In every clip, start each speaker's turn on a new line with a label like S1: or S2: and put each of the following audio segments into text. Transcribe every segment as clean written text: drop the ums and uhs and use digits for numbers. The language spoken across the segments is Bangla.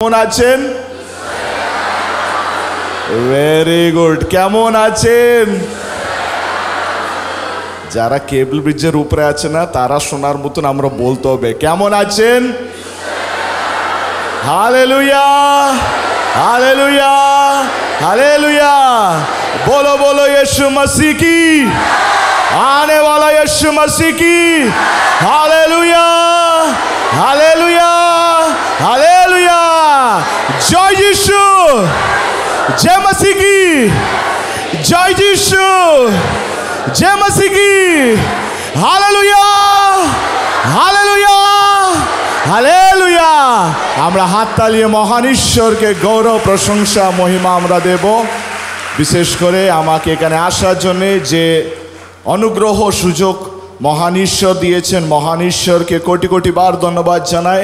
S1: কেমন আছেন? Very good. কেমন আছেন? যারা কেবল ব্রিজের উপরে আছে না তারা শোনার মতন আমরা বলতে হবে, কেমন আছেন? Hallelujah, hallelujah, hallelujah. बोलो बोलो यीशु मसीह की, आने वाला यीशु मसीह की। Hallelujah, hallelujah, hallelujah. जय यीशु, जय मसीह की, जय यीशु, जय मसीह की। Hallelujah, hallelujah, hallelujah. আমরা হাত তালিয়ে মহান ঈশ্বরকে গৌরব প্রশংসা মহিমা আমরা দেব। বিশেষ করে আমাকে এখানে আসার জন্য যে অনুগ্রহ সুযোগ মহান ঈশ্বর দিয়েছেন, মহান ঈশ্বরকে কোটি কোটি বার ধন্যবাদ জানাই।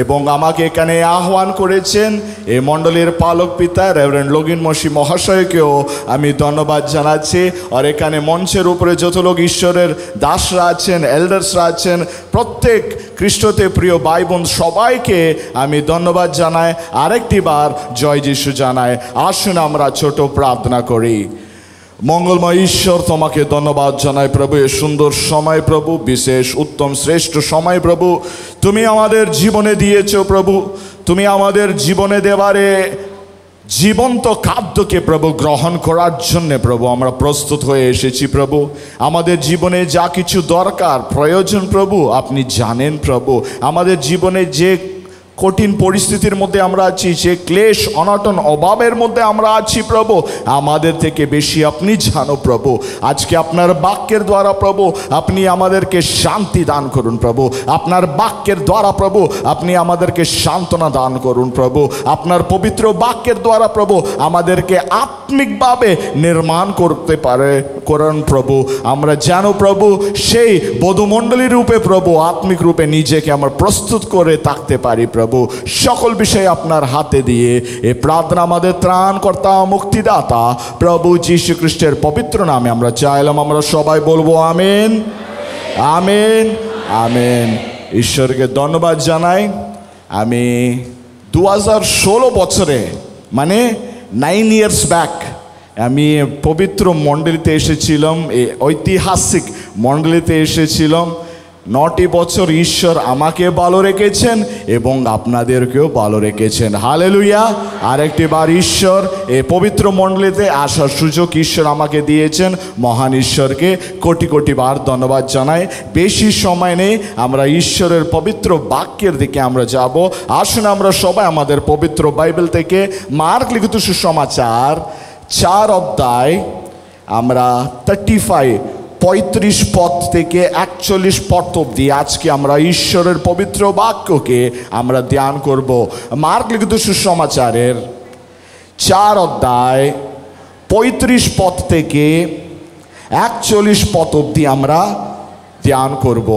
S1: এবং আমাকে এখানে আহ্বান করেছেন এই মণ্ডলীর পালক পিতা রেভারেন্ড লগিন মসি মহাশয়কেও আমি ধন্যবাদ জানাচ্ছি। আর এখানে মঞ্চের উপরে যত লোক ঈশ্বরের দাসরা আছেন, এল্ডার্সরা আছেন, প্রত্যেক খ্রিস্টতে প্রিয় ভাই বোন সবাইকে আমি ধন্যবাদ জানাই, আরেকটি বার জয় যিশু জানাই। আসুন আমরা ছোট প্রার্থনা করি। মঙ্গলময় ঈশ্বর, তোমাকে ধন্যবাদ জানাই প্রভু, এ সুন্দর সময় প্রভু, বিশেষ উত্তম শ্রেষ্ঠ সময় প্রভু তুমি আমাদের জীবনে দিয়েছো প্রভু। তুমি আমাদের জীবনে দেবারে জীবন্ত খাদ্যকে প্রভু গ্রহণ করার জন্য প্রভু আমরা প্রস্তুত হয়ে এসেছি প্রভু। আমাদের জীবনে যা কিছু দরকার প্রয়োজন প্রভু আপনি জানেন প্রভু। আমাদের জীবনে যে কঠিন পরিস্থিতির মধ্যে আমরা আছি, যে ক্লেশ অনটন অভাবের মধ্যে আমরা আছি প্রভু, আমাদের থেকে বেশি আপনি জানো প্রভু। আজকে আপনার বাক্যের দ্বারা প্রভু আপনি আমাদেরকে শান্তি দান করুন প্রভু। আপনার বাক্যের দ্বারা প্রভু আপনি আমাদেরকে সান্ত্বনা দান করুন প্রভু। আপনার পবিত্র বাক্যের দ্বারা প্রভু আমাদেরকে আত্মিকভাবে নির্মাণ করতে করেন প্রভু। আমরা জানো প্রভু সেই বধূমণ্ডলীর রূপে প্রভু আত্মিক রূপে নিজেকে আমরা প্রস্তুত করে থাকতে পারি প্রভু। সকল বিষয় আপনার হাতে দিয়ে এই প্রার্থনা আমাদের ত্রাণকর্তা মুক্তিদাতা প্রভু যীশু খ্রিস্টের পবিত্র নামে আমরা চাইলাম। আমরা সবাই বলবো আমেন, আমেন, আমেন। ঈশ্বরকে ধন্যবাদ জানাই। আমি 2016 বছরে মানে 9 years ব্যাক আমি পবিত্র মণ্ডলীতে এসেছিলাম, এই ঐতিহাসিক মণ্ডলীতে এসেছিলাম। 9টি বছর ঈশ্বর আমাকে ভালো রেখেছেন এবং আপনাদেরকেও ভালো রেখেছেন। হালেলুয়া। আরেকটি বার ঈশ্বর এই পবিত্র মণ্ডলীতে আসার সুযোগ ঈশ্বর আমাকে দিয়েছেন। মহান ঈশ্বরকে কোটি কোটি বার ধন্যবাদ জানাই। বেশি সময় নেই, আমরা ঈশ্বরের পবিত্র বাক্যের দিকে আমরা যাব। আসুন আমরা সবাই আমাদের পবিত্র বাইবেল থেকে মার্ক লিখিত সুসমাচার 4 অধ্যায় আমরা 35 পদ থেকে 41 পদ অবধি আজকে আমরা ঈশ্বরের পবিত্র বাক্যকে আমরা ধ্যান করব। মার্ক লিখিত সুসমাচারের 4 অধ্যায় 35 পদ থেকে 41 পদ অবধি আমরা ধ্যান করব।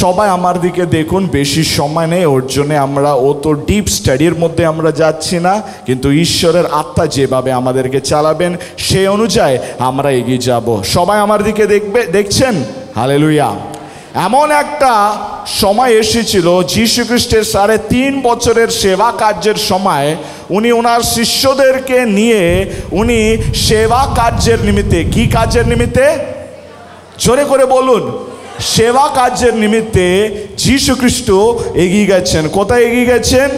S1: সবাই আমার দিকে দেখুন, বেশি সময় নেই, ওর জন্য আমরা অত ডিপ স্টাডির মধ্যে আমরা যাচ্ছি না, কিন্তু ঈশ্বরের আত্মা যেভাবে আমাদেরকে চালাবেন সেই অনুযায়ী আমরা এগিয়ে যাব। সবাই আমার দিকে দেখছেন? হালেলুয়া। এমন একটা সময় এসেছিল যীশু খ্রিস্টের 3.5 বছরের সেবা কার্যের সময় উনি ওনার শিষ্যদেরকে নিয়ে উনি সেবা কার্যের নিমিত্তে, কি কাজের নিমিত্তে? জোরে করে বলুন। সেবা কার্যের নিমিত্তে যীশু খ্রিস্ট এগিয়ে গেছেন। কোথায় এগিয়ে গেছেন?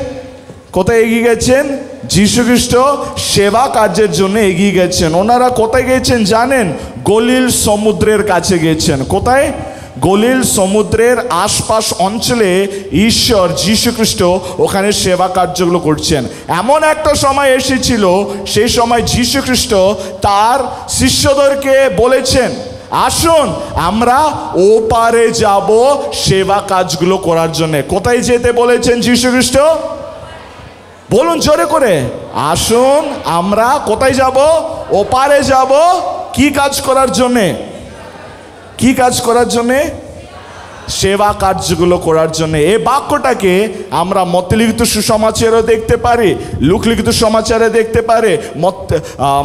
S1: কোথায় এগিয়ে গেছেন? যীশু খ্রিস্ট সেবা কার্যের জন্য এগিয়ে গেছেন। ওনারা কোথায় গেছেন জানেন? গলিল সমুদ্রের কাছে গেছেন। কোথায়? গলিল সমুদ্রের আশপাশ অঞ্চলে ঈশ্বর যীশু খ্রিস্ট ওখানে সেবা কার্যগুলো করছেন। এমন একটা সময় এসেছিল, সেই সময় যীশু খ্রিস্ট তার শিষ্যদেরকে বলেছেন, আসুন আমরা ওপারে যাব সেবা কাজগুলো করার জন্য। কোথায় যেতে বলেছেন যীশু খ্রিস্ট? বলুন জোরে করে। আসুন আমরা কোথায় যাব? ওপারে যাব। কি কাজ করার জন্যে? কি কাজ করার জন্যে? সেবা কার্যগুলো করার জন্য। এই বাক্যটাকে আমরা মত্তে লিখিত সুসমাচারেও দেখতে পারি, লুক লিখিত সমাচারে দেখতে পারে,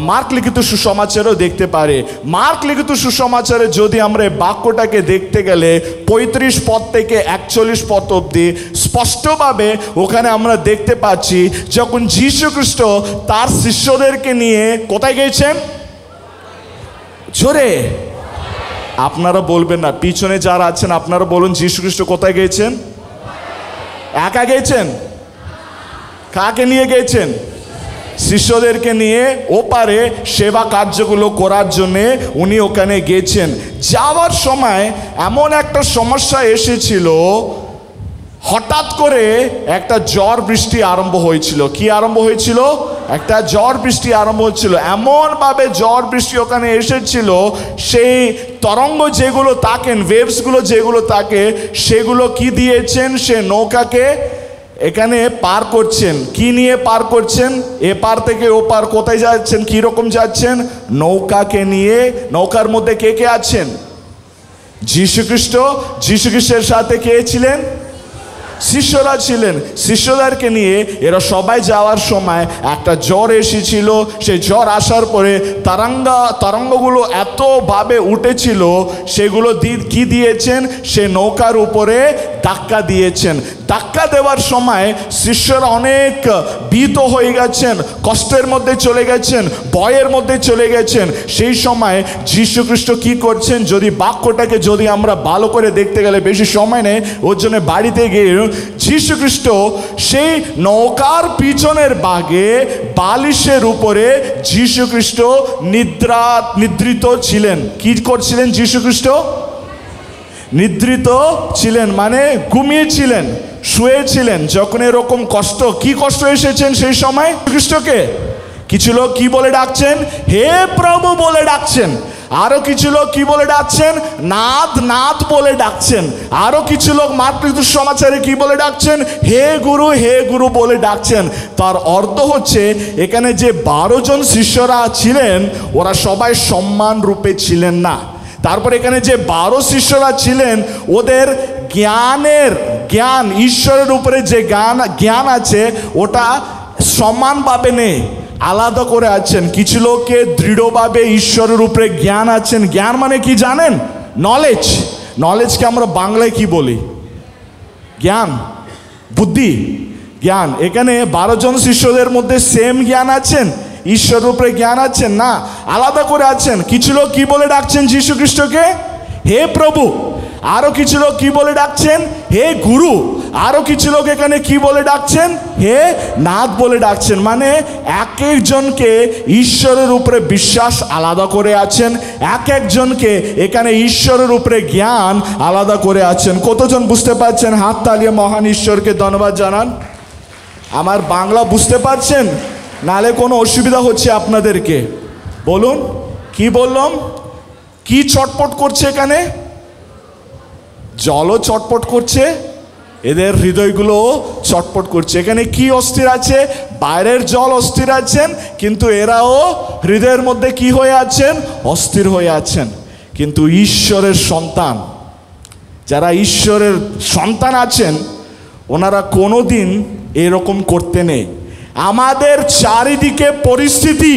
S1: মার্ক লিখিত সুসমাচারেও দেখতে পারে। মার্ক লিখিত সুসমাচারে যদি আমরা এই বাক্যটাকে দেখতে গেলে 35 পদ থেকে 41 পদ অবধি স্পষ্টভাবে ওখানে আমরা দেখতে পাচ্ছি যখন যীশু খ্রিস্ট তার শিষ্যদেরকে নিয়ে কোথায় গেছেন? জোরে আপনারা বলবেন না, পিছনে যারা আছেন আপনারা বলুন, যীশু খ্রিস্ট কোথায় গেছেন? একা গেছেন? কাকে নিয়ে গেছেন? শিষ্যদেরকে নিয়ে ওপারে সেবা কার্যগুলো করার জন্যে উনি ওখানে গেছেন। যাওয়ার সময় এমন একটা সমস্যা এসেছিল, হঠাৎ করে একটা ঝড় বৃষ্টি আরম্ভ হয়েছিল। কি আরম্ভ হয়েছিল? একটা ঝড় বৃষ্টি আরম্ভ হচ্ছিল। এমনভাবে ঝড় বৃষ্টি ওখানে এসেছিল, সেই তরঙ্গ যেগুলো থাকেন, ওয়েভসগুলো যেগুলো থাকে, সেগুলো কি দিয়েছেন? সে নৌকাকে এখানে পার করছেন। কি নিয়ে পার করছেন? এপার থেকে ওপার কোথায় যাচ্ছেন? কি রকম যাচ্ছেন? নৌকাকে নিয়ে। নৌকার মধ্যে কে কে আছেন? যীশু খ্রিস্ট। যীশু খ্রিস্টের সাথে কে ছিলেন? শিষ্যরা ছিলেন। শিষ্যদেরকে নিয়ে এরা সবাই যাওয়ার সময় একটা ঝড় এসেছিল। সেই ঝড় আসার পরে তরঙ্গগুলো এতভাবে উঠেছিল, সেগুলো কি দিয়েছেন? সে নৌকার উপরে ধাক্কা দিয়েছেন। ধাক্কা দেওয়ার সময় শিষ্যরা অনেক ভীত হয়ে গেছেন, কষ্টের মধ্যে চলে গেছেন, ভয়ের মধ্যে চলে গেছেন। সেই সময় যীশু খ্রিস্ট কি করছেন? যদি বাক্যটাকে যদি আমরা ভালো করে দেখতে গেলে বেশি সময় নেই, ওর জন্য বাড়িতে গিয়ে যীশু খ্রিস্ট সেই নৌকার পিছনের ভাগে বালিশের উপরে যীশু খ্রিস্ট নিদ্রিত ছিলেন। কি করছিলেন? যীশু খ্রিস্ট নিদ্রিত ছিলেন, মানে ঘুমিয়েছিলেন, শুয়েছিলেন। যখন এরকম কষ্ট, কি কষ্ট এসেছেন সেই সময় খ্রিস্টকে, কিছু লোক কি বলে ডাকছেন? হে প্রভু বলে ডাকছেন। আরো কিছু লোক কি বলে ডাকছেন? নাথ নাথ বলে ডাকছেন। আরো কিছু লোক মার্ক লিখিত সমাচারে কি বলে ডাকছেন? হে গুরু বলে ডাকছেন। তার অর্থ হচ্ছে এখানে যে 12 জন শিষ্যরা ছিলেন, ওরা সবাই সম্মান রূপে ছিলেন না। তারপর এখানে যে 12 শিষ্যরা ছিলেন, ওদের জ্ঞান ঈশ্বরের উপরে যে জ্ঞান আছে, ওটা সমানভাবে নেই, আলাদা করে আছেন। কিছু লোককে দৃঢ়ভাবে ঈশ্বরের উপরে জ্ঞান আছেন। জ্ঞান মানে কি জানেন? নলেজ। নলেজকে আমরা বাংলায় কি বলি? জ্ঞান, বুদ্ধি, জ্ঞান। এখানে 12 জন শিষ্যদের মধ্যে সেম জ্ঞান আছেন, ঈশ্বরের উপরে জ্ঞান আছেন না, আলাদা করে আছেন। কিছু লোক কি বলে ডাকছেন যীশু খ্রিস্টকে? হে প্রভু। আরো কিছু লোক কি বলে ডাকছেন? হে গুরু। আরো কিছু লোক এখানে কি বলে ডাকছেন? হে নাথ বলে ডাকছেন। মানে এক একজনকে ঈশ্বরের উপরে বিশ্বাস আলাদা করে আছেন, এক একজনকে এখানে ঈশ্বরের উপরে জ্ঞান আলাদা করে আছেন। কতজন বুঝতে পারছেন? হাত তালিয়ে মহান ঈশ্বরকে ধন্যবাদ জানান। আমার বাংলা বুঝতে পারছেন? নালে কোনো অসুবিধা হচ্ছে আপনাদেরকে? বলুন, কি বললাম? কি চটপট করছে এখানে? জলও চটপট করছে, এদের হৃদয়গুলো চটপট করছে। এখানে কি অস্থির আছে? বাইরের জল অস্থির আছেন, কিন্তু এরাও হৃদয়ের মধ্যে কি হয়ে আছেন? অস্থির হয়ে আছেন। কিন্তু ঈশ্বরের সন্তান, যারা ঈশ্বরের সন্তান আছেন, ওনারা কোনোদিন এরকম করতে নেই। আমাদের চারিদিকে পরিস্থিতি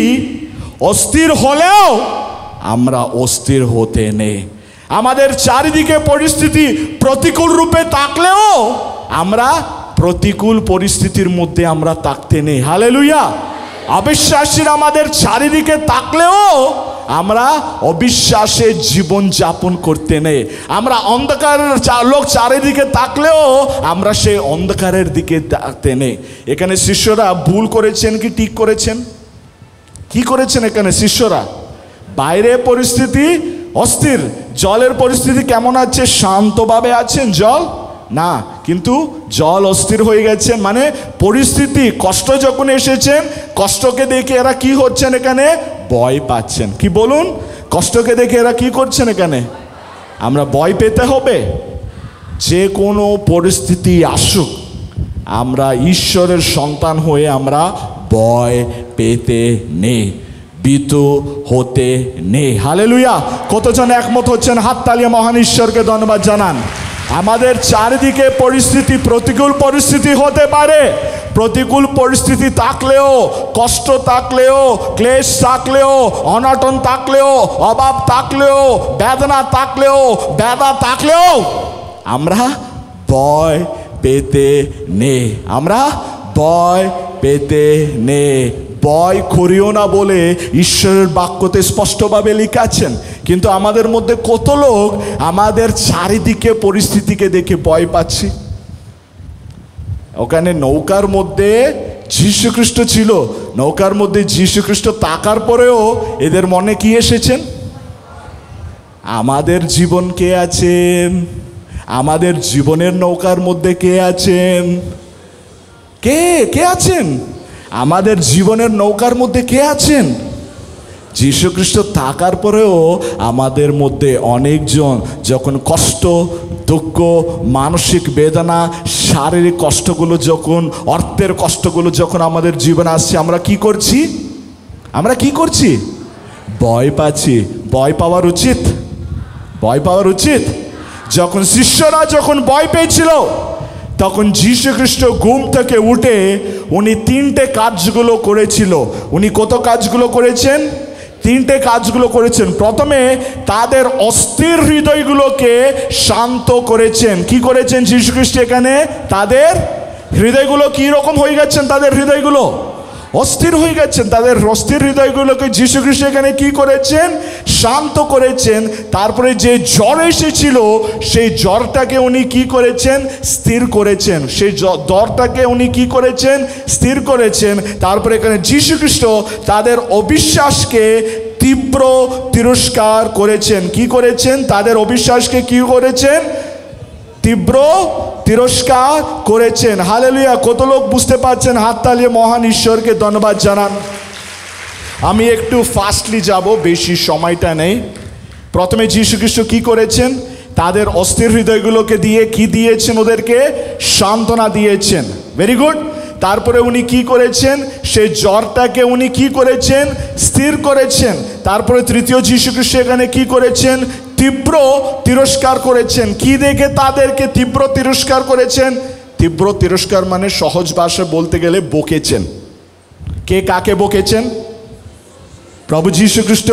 S1: অস্থির হলেও আমরা অস্থির হতে নেই। আমাদের চারিদিকে পরিস্থিতি প্রতিকূল রূপে থাকলেও আমরা প্রতিকূল পরিস্থিতির মধ্যে আমরা থাকতে নেই। হালেলুয়া। অবিশ্বাসীরা আমাদের চারিদিকে থাকলেও আমরা অবিশ্বাসে জীবন যাপন করতে নেই। আমরা অন্ধকারের লোক চারিদিকে থাকলেও আমরা সেই অন্ধকারের দিকে থাকতে নেই। এখানে শিষ্যরা ভুল করেছেন কি ঠিক করেছেন? কি করেছেন এখানে শিষ্যরা? বাইরে পরিস্থিতি অস্থির, জলের পরিস্থিতি কেমন আছে? শান্তভাবে আছেন জল না, কিন্তু জল অস্থির হয়ে গেছে। মানে পরিস্থিতি, কষ্ট যখন এসেছেন, কষ্টকে দেখে এরা কি হচ্ছেন? এখানে ভয় পাচ্ছেন। কি বলুন? কষ্টকে দেখে এরা কি করছেন? এখানে আমরা ভয় পেতে হবে। যে কোনো পরিস্থিতি আসুক, আমরা ঈশ্বরের সন্তান হয়ে আমরা ভয় পেতে নেই, ভীত হতে নেই। হালেলুয়া। কতজন একমত হচ্ছেন? হাত তালিয়ে মহান ঈশ্বরকে ধন্যবাদ জানান। আমাদের চারিদিকে পরিস্থিতি প্রতিকূল পরিস্থিতি হতে পারে। প্রতিকূল পরিস্থিতি থাকলেও, কষ্ট থাকলেও, ক্লেশ থাকলেও, অনটন থাকলেও, অভাব থাকলেও, বেদনা থাকলেও, ব্যথা থাকলেও আমরা ভয় পেতে নেই। আমরা ভয় পেতে নেই। ভয় করিও না বলে ঈশ্বরের বাক্যতে স্পষ্টভাবে লেখা আছেন। কিন্তু আমাদের মধ্যে কত লোক আমাদের চারিদিকে পরিস্থিতিকে দেখে ভয় পাচ্ছি। ওখানে নৌকার মধ্যে যীশু খ্রিস্ট ছিল, নৌকার মধ্যে যীশু খ্রিস্ট থাকার পরেও এদের মনে কি এসেছেন? আমাদের জীবন কে আছেন? আমাদের জীবনের নৌকার মধ্যে কে আছেন? কে কে আছেন? আমাদের জীবনের নৌকার মধ্যে কে আছেন? যীশু খ্রিস্ট থাকার পরেও আমাদের মধ্যে অনেকজন যখন কষ্ট, দুঃখ, মানসিক বেদনা, শারীরিক কষ্টগুলো যখন, অর্থের কষ্টগুলো যখন আমাদের জীবনে আসছে, আমরা কি করছি? আমরা কি করছি? ভয় পাচ্ছি। ভয় পাওয়ার উচিত, ভয় পাওয়ার উচিত। যখন শিষ্যরা যখন ভয় পেয়েছিল, তখন যীশু খ্রিস্ট ঘুম থেকে উঠে উনি তিনটে কাজগুলো করেছিল। উনি কত কাজগুলো করেছেন? তিনটে কাজগুলো করেছেন। প্রথমে তাদের অস্থির হৃদয়গুলোকে শান্ত করেছেন। কি করেছেন যীশু খ্রিস্ট এখানে? তাদের হৃদয়গুলো কি রকম হয়ে গেছেন? তাদের হৃদয়গুলো অস্থির হয়ে গেছেন। তাদের অস্থির হৃদয়গুলোকে যীশু খ্রিস্ট এখানে কি করেছেন? শান্ত করেছেন। তারপরে যে জ্বর এসেছিল সেই জ্বরটাকে উনি কি করেছেন? স্থির করেছেন। সেই জ্বরটাকে উনি কি করেছেন? স্থির করেছেন। তারপরে এখানে যীশু খ্রিস্ট তাদের অবিশ্বাসকে তীব্র তিরস্কার করেছেন। কি করেছেন? তাদের অবিশ্বাসকে কি করেছেন? তীব্র তিরস্কার করেছেন। হালেলুয়া! কত লোক বুঝতে পারছেন? হাত তালিয়ে মহান ঈশ্বরকে ধন্যবাদ জানান। আমি একটু ফাস্টলি যাব, বেশি সময়টা নেই। প্রথমে যীশু খ্রিস্ট কি করেছেন? তাদের অস্থির হৃদয়গুলোকে দিয়ে কি দিয়েছেন? ওদেরকে সান্ত্বনা দিয়েছেন। Very good. তারপরে উনি কি করেছেন? সেই জ্বরটাকে উনি কি করেছেন? স্থির করেছেন। তারপরে তৃতীয় যীশু খ্রিস্ট এখানে কি করেছেন? তীব্র তিরস্কার করেছেন। কি দেখে তাদেরকে তীব্র তিরস্কার করেছেন? তীব্র তিরস্কার মানে সহজ ভাষায় বলতে গেলে বকেছেন। কে কাকে বকেছেন? প্রভু যীশু খ্রিস্ট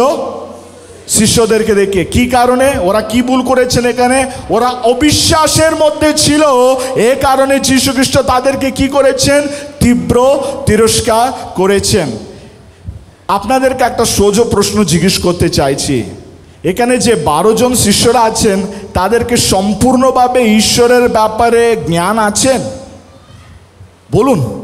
S1: শিষ্যদেরকে দেখে। কি কারণে? ওরা কি ভুল করেছেন এখানে? ওরা অবিশ্বাসের মধ্যে ছিল। এ কারণে যীশু খ্রিস্ট তাদেরকে কি করেছেন? তীব্র তিরস্কার করেছেন। আপনাদেরকে একটা সোজা প্রশ্ন জিজ্ঞেস করতে চাইছি। এখানে যে 12 জন শিষ্যরা আছেন, তাদেরকে সম্পূর্ণভাবে ঈশ্বরের ব্যাপারে জ্ঞান আছেন? বলুন।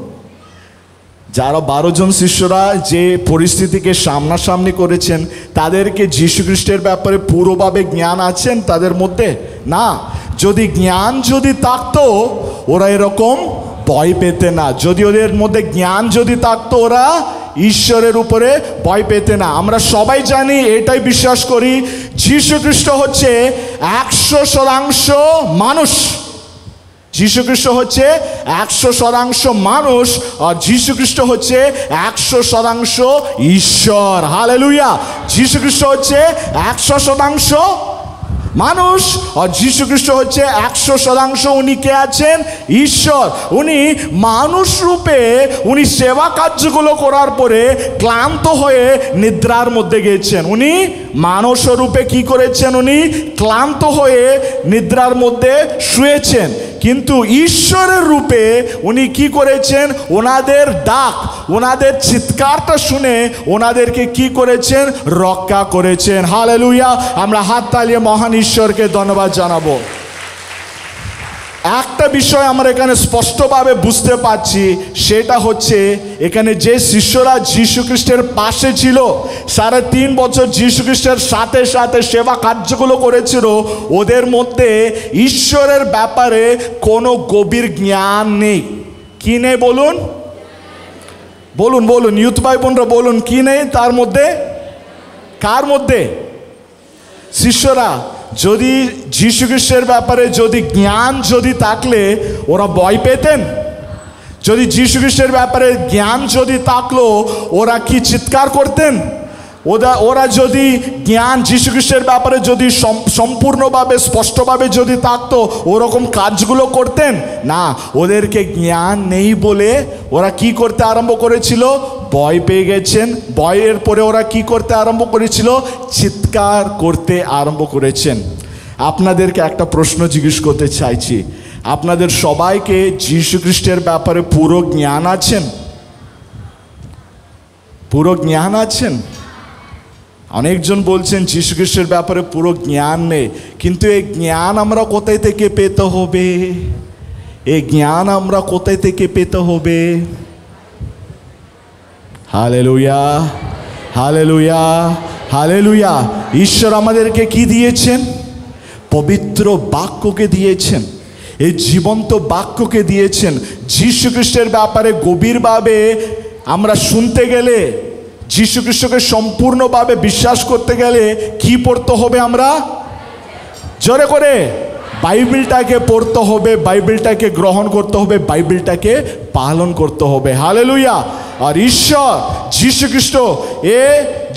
S1: যারা 12 জন শিষ্যরা যে পরিস্থিতিকে সামনাসামনি করেছেন, তাদেরকে যীশু খ্রিস্টের ব্যাপারে পুরোভাবে জ্ঞান আছেন তাদের মধ্যে? না। যদি জ্ঞান যদি থাকতো ওরা এরকম ভয় পেতে না। যদি ওদের মধ্যে জ্ঞান যদি থাকতো ওরা ঈশ্বরের উপরে ভয় পেতে না। আমরা সবাই জানি, এটাই বিশ্বাস করি, যীশু খ্রিস্ট হচ্ছে 100% মানুষ। যীশু খ্রিস্ট হচ্ছে 100% মানুষ, আর যীশু খ্রিস্ট হচ্ছে 100% ঈশ্বর। হালেলুয়া! যীশু খ্রিস্ট হচ্ছে 100% মানুষ, আর যীশু খ্রিস্ট হচ্ছে 100% উনি কে আছেন? ঈশ্বর। উনি মানুষ রূপে উনি সেবা কার্যগুলো করার পরে ক্লান্ত হয়ে নিদ্রার মধ্যে গেছেন। উনি মানুষ রূপে কি করেছেন? উনি ক্লান্ত হয়ে নিদ্রার মধ্যে শুয়েছেন। কিন্তু ঈশ্বরের রূপে উনি কি করেছেন? ওনাদের ডাক, ওনাদের চিৎকারটা শুনে ওনাদেরকে কি করেছেন? রক্ষা করেছেন। হালেলুয়া! আমরা হাত তালিয়ে মহান ঈশ্বরকে ধন্যবাদ জানাবো। একটা বিষয় আমরা এখানে স্পষ্টভাবে বুঝতে পারছি, সেটা হচ্ছে এখানে যে শিষ্যরা যীশু খ্রিস্টের পাশে ছিল, 3.5 বছর যীশু খ্রিস্টের সাথে সাথে সেবা কার্যগুলো করেছিল, ওদের মধ্যে ঈশ্বরের ব্যাপারে কোনো গভীর জ্ঞান নেই। কি নেই বলুন? বলুন বলুন, ইউথ ভাই বোনরা বলুন, কি নেই তার মধ্যে? কার মধ্যে? শিষ্যরা। যদি যীশু খ্রিস্টের ব্যাপারে যদি জ্ঞান যদি থাকলে ওরা ভয় পেতেন? যদি যীশু খ্রিস্টের ব্যাপারে জ্ঞান যদি থাকলো ওরা কি চিৎকার করতেন? ওরা যদি জ্ঞান যীশু খ্রিস্টের ব্যাপারে যদি সম্পূর্ণভাবে স্পষ্টভাবে যদি থাকতো ওরকম কাজগুলো করতেন না। ওদেরকে জ্ঞান নেই বলে ওরা কি করতে আরম্ভ করেছিল? ভয় পেয়ে গেছেন। ভয়ের পরে ওরা কি করতে আরম্ভ করেছিল? চিৎকার করতে আরম্ভ করেছেন। আপনাদেরকে একটা প্রশ্ন জিজ্ঞেস করতে চাইছি, আপনাদের সবাইকে যীশু খ্রিস্টের ব্যাপারে পুরো জ্ঞান আছেন? পুরো জ্ঞান আছেন? অনেকজন বলছেন যীশু খ্রিস্টের ব্যাপারে পুরো জ্ঞান নেই, কিন্তু এই জ্ঞান আমরা কোথায় থেকে পেতে হবে? এই জ্ঞান আমরা কোথায় থেকে পেতে হবে? Hallelujah, hallelujah, hallelujah. ঈশ্বর আমাদেরকে কি দিয়েছেন? পবিত্র বাক্যকে দিয়েছেন, এই জীবন্ত বাক্যকে দিয়েছেন। যীশু খ্রিস্টের ব্যাপারে গভীরভাবে আমরা শুনতে গেলে, যীশু খ্রিস্টকে সম্পূর্ণভাবে বিশ্বাস করতে গেলে কি পড়তে হবে? আমরা জোরে করে বাইবেলটাকে পড়তে হবে, বাইবেলটাকে গ্রহণ করতে হবে, বাইবেলটাকে পালন করতে হবে। হালেলুয়া। আর ঈশ্বর যীশু খ্রিস্ট এ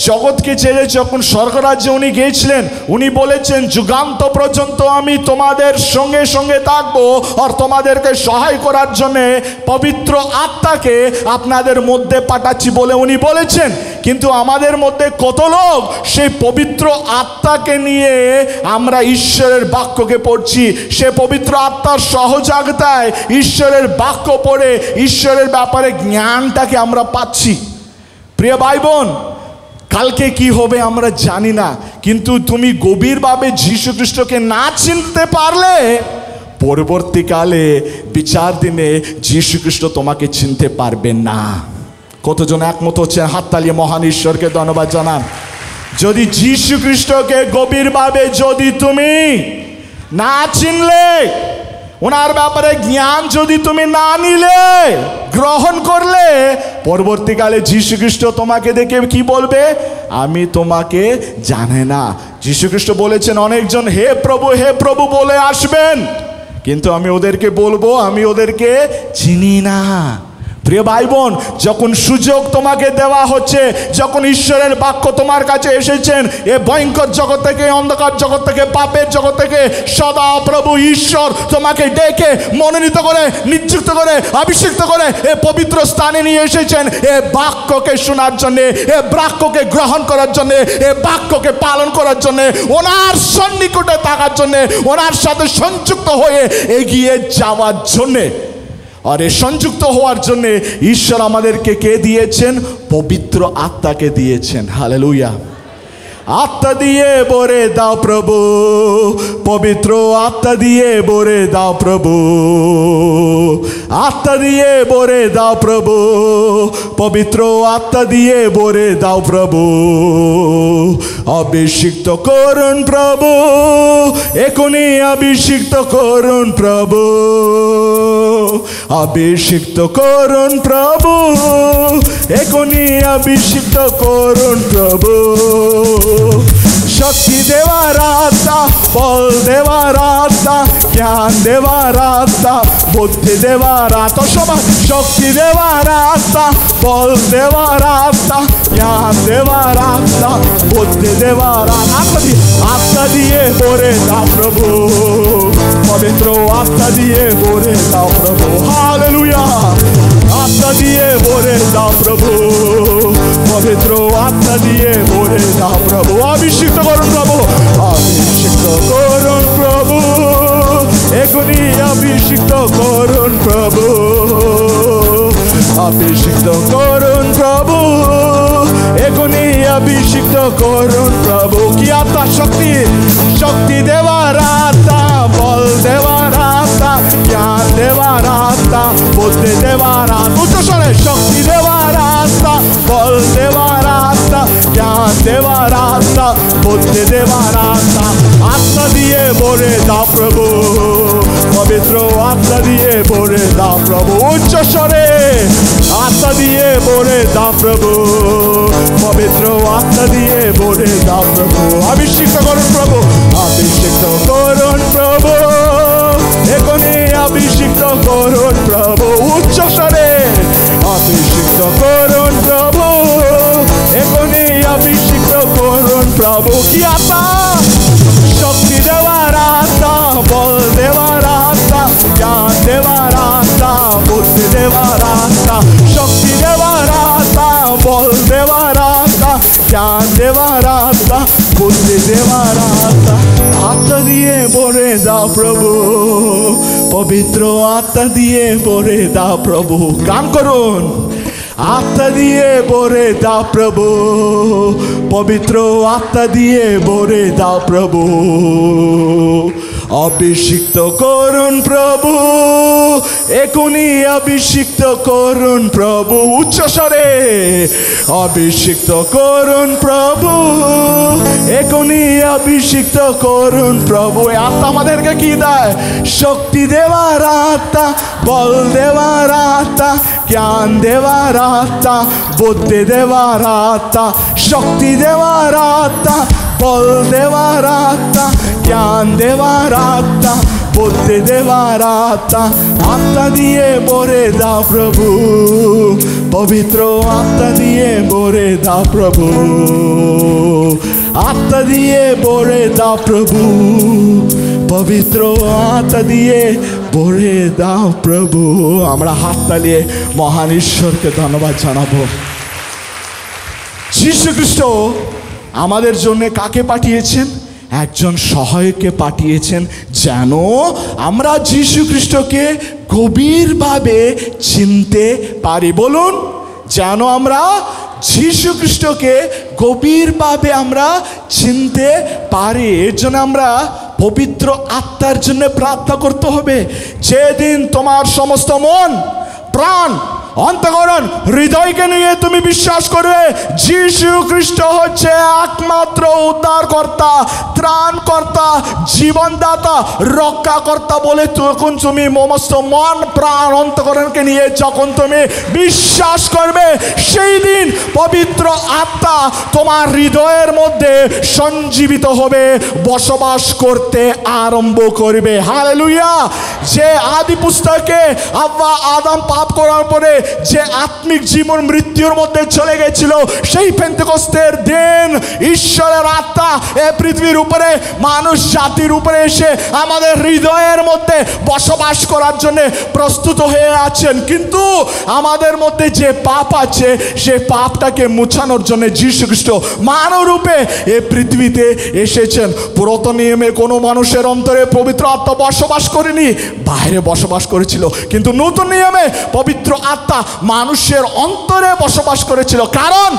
S1: জগৎকে ছেড়ে যখন স্বর্গরাজ্যে উনি গিয়েছিলেন, উনি বলেছেন যুগান্ত পর্যন্ত আমি তোমাদের সঙ্গে সঙ্গে থাকবো আর তোমাদেরকে সহায় করার জন্যে পবিত্র আত্মাকে আপনাদের মধ্যে পাঠাচ্ছি বলে উনি বলেছেন। কিন্তু আমাদের মধ্যে কত লোক সেই পবিত্র আত্মাকে নিয়ে আমরা ঈশ্বরের বাক্যকে পড়ছি, সে পবিত্র আত্মার সহযোগিতায় ঈশ্বরের বাক্য পড়ে ঈশ্বরের ব্যাপারে জ্ঞানটাকে আমরা পাচ্ছি। প্রিয় ভাই বোন, কালকে কি হবে আমরা জানি না, কিন্তু তুমি গভীরভাবে যীশু খ্রিস্টকে না চিনতে পারলে পরবর্তীকালে বিচার দিনে যীশু খ্রিস্ট তোমাকে চিনতে পারবেন না। কতজন একমত হচ্ছেন? হাততালি মহান ঈশ্বরকে ধন্যবাদ জানান। যদি যীশু খ্রিস্টকে গভীরভাবে যদি তুমি না চিনলে, ওনার ব্যাপারে জ্ঞান যদি তুমি না নিলে, গ্রহণ করলে, পরবর্তীকালে যীশু খ্রিস্ট তোমাকে দেখে কি বলবে? আমি তোমাকে জানে না। যীশু খ্রিস্ট বলেছেন অনেকজন হে প্রভু বলে আসবেন, কিন্তু আমি ওদেরকে বলবো আমি ওদেরকে চিনি না। প্রিয় ভাই বোন, যখন সুযোগ তোমাকে দেওয়া হচ্ছে, যখন ঈশ্বরের বাক্য তোমার কাছে এসেছেন, এ ভয়ঙ্কর জগৎ থেকে, অন্ধকার জগৎ থেকে, পাপের জগৎ থেকে সদা প্রভু ঈশ্বর তোমাকে ডেকে মনোনীত করে, নিযুক্ত করে, অভিষিক্ত করে এ পবিত্র স্থানে নিয়ে এসেছেন এ বাক্যকে শোনার জন্যে, এ বাক্যকে গ্রহণ করার জন্যে, এ বাক্যকে পালন করার জন্যে, ওনার সন্নিকটে থাকার জন্যে, ওনার সাথে সংযুক্ত হয়ে এগিয়ে যাওয়ার জন্যে। আর এ সংযুক্ত হওয়ার জন্যে ঈশ্বর আমাদেরকে কে দিয়েছেন? পবিত্র আত্মাকে দিয়েছেন। হালেলুয়া। আত্মা দিয়ে ভরে দাও প্রভু, পবিত্র আত্মা দিয়ে ভরে দাও প্রভু, আত্মা দিয়ে ভরে দাও প্রভু, পবিত্র আত্মা দিয়ে ভরে দাও প্রভু। অভিষিক্ত করুন প্রভু, এখনই অভিষিক্ত করুন প্রভু, অভিষিক্ত করুন প্রভু, এখনই অভিষিক্ত করুন প্রভু। শক্তি দেওয়ার আত্মা, বল দেওয়ার আত্মা, জ্ঞান দেওয়ার আত্মা, বুদ্ধি দেওয়ার আত্মা, সবাই শক্তি দেওয়ার আত্মা, বল দেওয়ার আত্মা, জ্ঞান দেওয়ার আত্মা, বুদ্ধি দেওয়ার আত্মা দিয়ে ভরে দাও প্রভু, পবিত্র আত্মা দিয়ে ভরে দাও প্রভু। হালেলুয়া। আত্মা দিয়ে ভরে দাও প্রভু, পবিত্র আত্মা দিয়ে ভরে দাও প্রভু। অভিষিক্ত করুন প্রভু, অভিষিক্ত করুন প্রভু, এখনই অভিষিক্ত করুন প্রভু, অভিষিক্ত করুন প্রভু, এখনই অভিষিক্ত করুন প্রভু। কি আত্মা? শক্তি, শক্তি দেওয়ার আত্মা, বল দেওয়ার আত্মা, জ্ঞান দেওয়ার আত্মা, বুদ্ধি দেওয়ার আত্মা, উচ্চস্বরে শক্তি দেওয়ার আত্মা, বল দেওয়ার আত্মা, জ্ঞান দেওয়ার আত্মা, বুদ্ধি দেওয়ার আত্মা। আত্মা দিয়ে ভরে দাও প্রভু, পবিত্র আত্মা দিয়ে ভরে দাও প্রভু। উচ্চস্বরে আত্মা দিয়ে ভরে দাও প্রভু, পবিত্র আত্মা দিয়ে ভরে দাও প্রভু। অভিষিক্ত করুন প্রভু, অভিষিক্ত করুন প্রভু, এখনই অভিষিক্ত করুন প্রভু। উচ্চস্বরে অভিষিক্ত করুন প্রভু, এখনই অভিষিক্ত প্রভু। কি আত্মা? শক্তি দেওয়ার আত্মা, বল দেওয়ার আত্মা, জ্ঞান দেওয়ার আত্মা, বুদ্ধি দেওয়ার আত্মা, শক্তি দেওয়ার আত্মা, বল দেওয়ার আত্মা, জ্ঞান দেওয়ার আত্মা, বুদ্ধি দেওয়ার আত্মা। আত্মা দিয়ে ভরে দাও প্রভু, পবিত্র আত্মা দিয়ে ভরে দাও প্রভু। গান করুন। আত্মা দিয়ে ভরে দাও প্রভু, পবিত্র আত্মা দিয়ে ভরে দাও প্রভু। অভিষিক্ত করুন প্রভু, এখনই অভিষিক্ত করুন প্রভু। উচ্চস্বরে অভিষিক্ত করুন প্রভু, এখনই অভিষিক্ত করুন প্রভু। এই আত্মা আমাদেরকে কি দেয়? শক্তি দেওয়ার আত্মা, বল দেওয়ার আত্মা, জ্ঞান দেওয়ার আত্মা, বুদ্ধি দেওয়ার আত্মা, শক্তি দেওয়ার আত্মা, বল দেওয়ার আত্মা, জ্ঞান দেওয়ার আত্মা, বুদ্ধি দেওয়ার আত্মা। আত্মা দিয়ে ভরে দাও প্রভু, পবিত্র আত্মা দিয়ে ভরে দাও প্রভু। আত্মা দিয়ে ভরে দাও প্রভু, পবিত্র আত্মা দিয়ে ভরে দাও প্রভু। আমরা হাত তালিয়ে মহান ঈশ্বরকে ধন্যবাদ জানাবো। যীশু খ্রিস্ট আমাদের জন্য কাকে পাঠিয়েছেন? একজন সহায়ককে পাঠিয়েছেন, যেন আমরা যীশু খ্রিস্টকে গভীরভাবে চিনতে পারি। বলুন, যেন আমরা যীশু খ্রিস্টকে গভীরভাবে আমরা চিনতে পারি। এর জন্য আমরা পবিত্র আত্মার জন্য প্রার্থনা করতে হবে। যেদিন তোমার সমস্ত মন, প্রাণ, অন্তঃকরণ, হৃদয়কে নিয়ে তুমি বিশ্বাস করবে যীশু খ্রিস্ট হচ্ছে একমাত্র উদ্ধারকর্তা, ত্রাণকর্তা, জীবনদাতা, রক্ষাকর্তা বলে, তখন তুমি সমস্ত মন, প্রাণ, অন্তঃকরণকে নিয়ে যখন তুমি বিশ্বাস করবে, সেই দিন পবিত্র আত্মা তোমার হৃদয়ের মধ্যে সঞ্জীবিত হবে, বসবাস করতে আরম্ভ করবে। হালেলুয়া। যে আদি পুস্তকে আব্বা আদম পাপ করার পরে যে আত্মিক জীবন মৃত্যুর মধ্যে চলে গেছিল, সেই পেন্তেকস্তের দিন ঈশ্বরের আত্মা এই পৃথিবীর উপরে মানুষ জাতির উপরে এসে আমাদের হৃদয়ের মধ্যে বসবাস করার জন্য প্রস্তুত হয়ে আছেন। কিন্তু আমাদের মধ্যে যে পাপ আছে, সে পাপটাকে মুছানোর জন্য যীশু খ্রিস্ট মানব রূপে এই পৃথিবীতে এসেছেন। পুরাতন নিয়মে কোনো মানুষের অন্তরে পবিত্র আত্মা বসবাস করেনি, বাইরে বসবাস করেছিল। কিন্তু নতুন নিয়মে পবিত্র আত্মা মানুষের অন্তরে বসবাস করেছিল। কারণ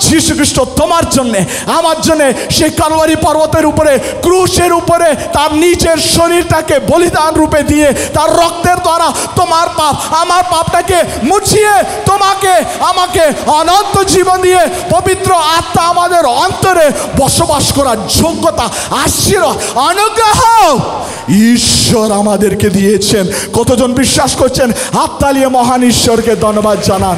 S1: যীশু খ্রিস্ট তোমার জন্য, আমার জন্য সেই কালভারি পর্বতের উপরে, ক্রুশের উপরে তার নিজের শরীরটাকে বলিদান রূপে দিয়ে, তার রক্তের দ্বারা তোমার পাপ, আমার পাপটাকে মুছিয়ে তোমাকে আমাকে অনন্ত জীবন দিয়ে পবিত্র আত্মা আমাদের অন্তরে বসবাস করার যোগ্যতা, আশীর্বাদ, অনুগ্রহ ঈশ্বর আমাদেরকে দিয়েছেন। কতজন বিশ্বাস করছেন? হাত তালিয়ে মহান ঈশ্বরকে ধন্যবাদ জানান।